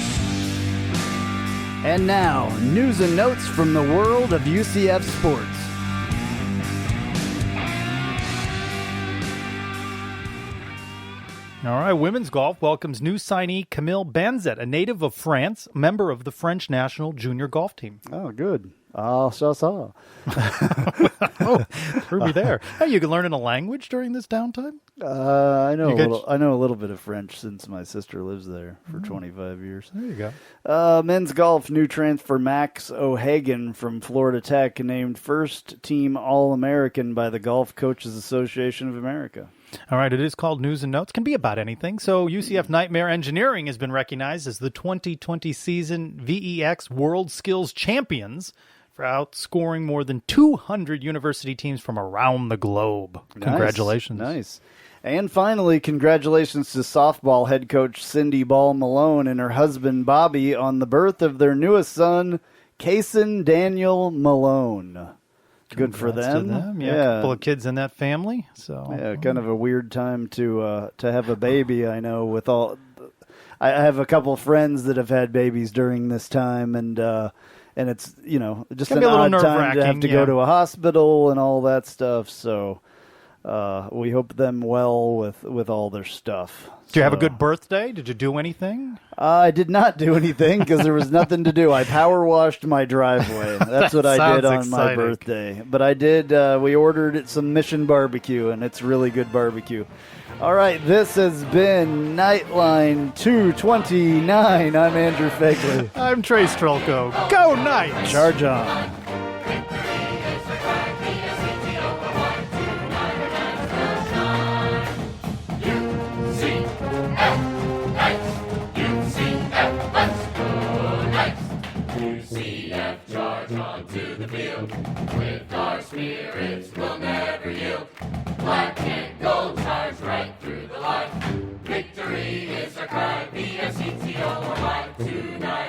Speaker 3: And now, news and notes from the world of UCF sports.
Speaker 4: All right, women's golf welcomes new signee Camille Banzet, a native of France, member of the French national junior golf team.
Speaker 3: Oh, good. Ah, ça.
Speaker 4: Oh, threw me there. Hey, you can learn a language during this downtime?
Speaker 3: I know a little bit of French since my sister lives there for 25 years.
Speaker 4: There you go.
Speaker 3: Men's golf, new transfer Max O'Hagan from Florida Tech, named first team All-American by the Golf Coaches Association of America.
Speaker 4: All right, it is called News and Notes. Can be about anything. So UCF Nightmare Engineering has been recognized as the 2020 season VEX World Skills Champions for outscoring more than 200 university teams from around the globe.
Speaker 3: Nice.
Speaker 4: Congratulations.
Speaker 3: Nice. And finally, congratulations to softball head coach Cindy Ball Malone and her husband Bobby on the birth of their newest son, Kason Daniel Malone. Good for them.
Speaker 4: Yeah, a couple of kids in that family. So
Speaker 3: yeah, kind of a weird time to have a baby. I know with all, I have a couple of friends that have had babies during this time, and it's just an odd time to have to go to a hospital and all that stuff. So we hope them well with all their stuff.
Speaker 4: Did you have a good birthday? Did you do anything?
Speaker 3: I did not do anything because there was nothing to do. I power washed my driveway. That's what I did on my birthday. But I did. We ordered some Mission Barbecue, and it's really good barbecue. All right, this has been Knightline 229. I'm Andrew Phegley.
Speaker 4: I'm Trace Trylko. Go Knights!
Speaker 3: Charge on.
Speaker 11: march on to the field. With our spirits we'll never yield. Black and gold charge right through the line. Victory is our cry, B-S-E-T-O-R-Y tonight.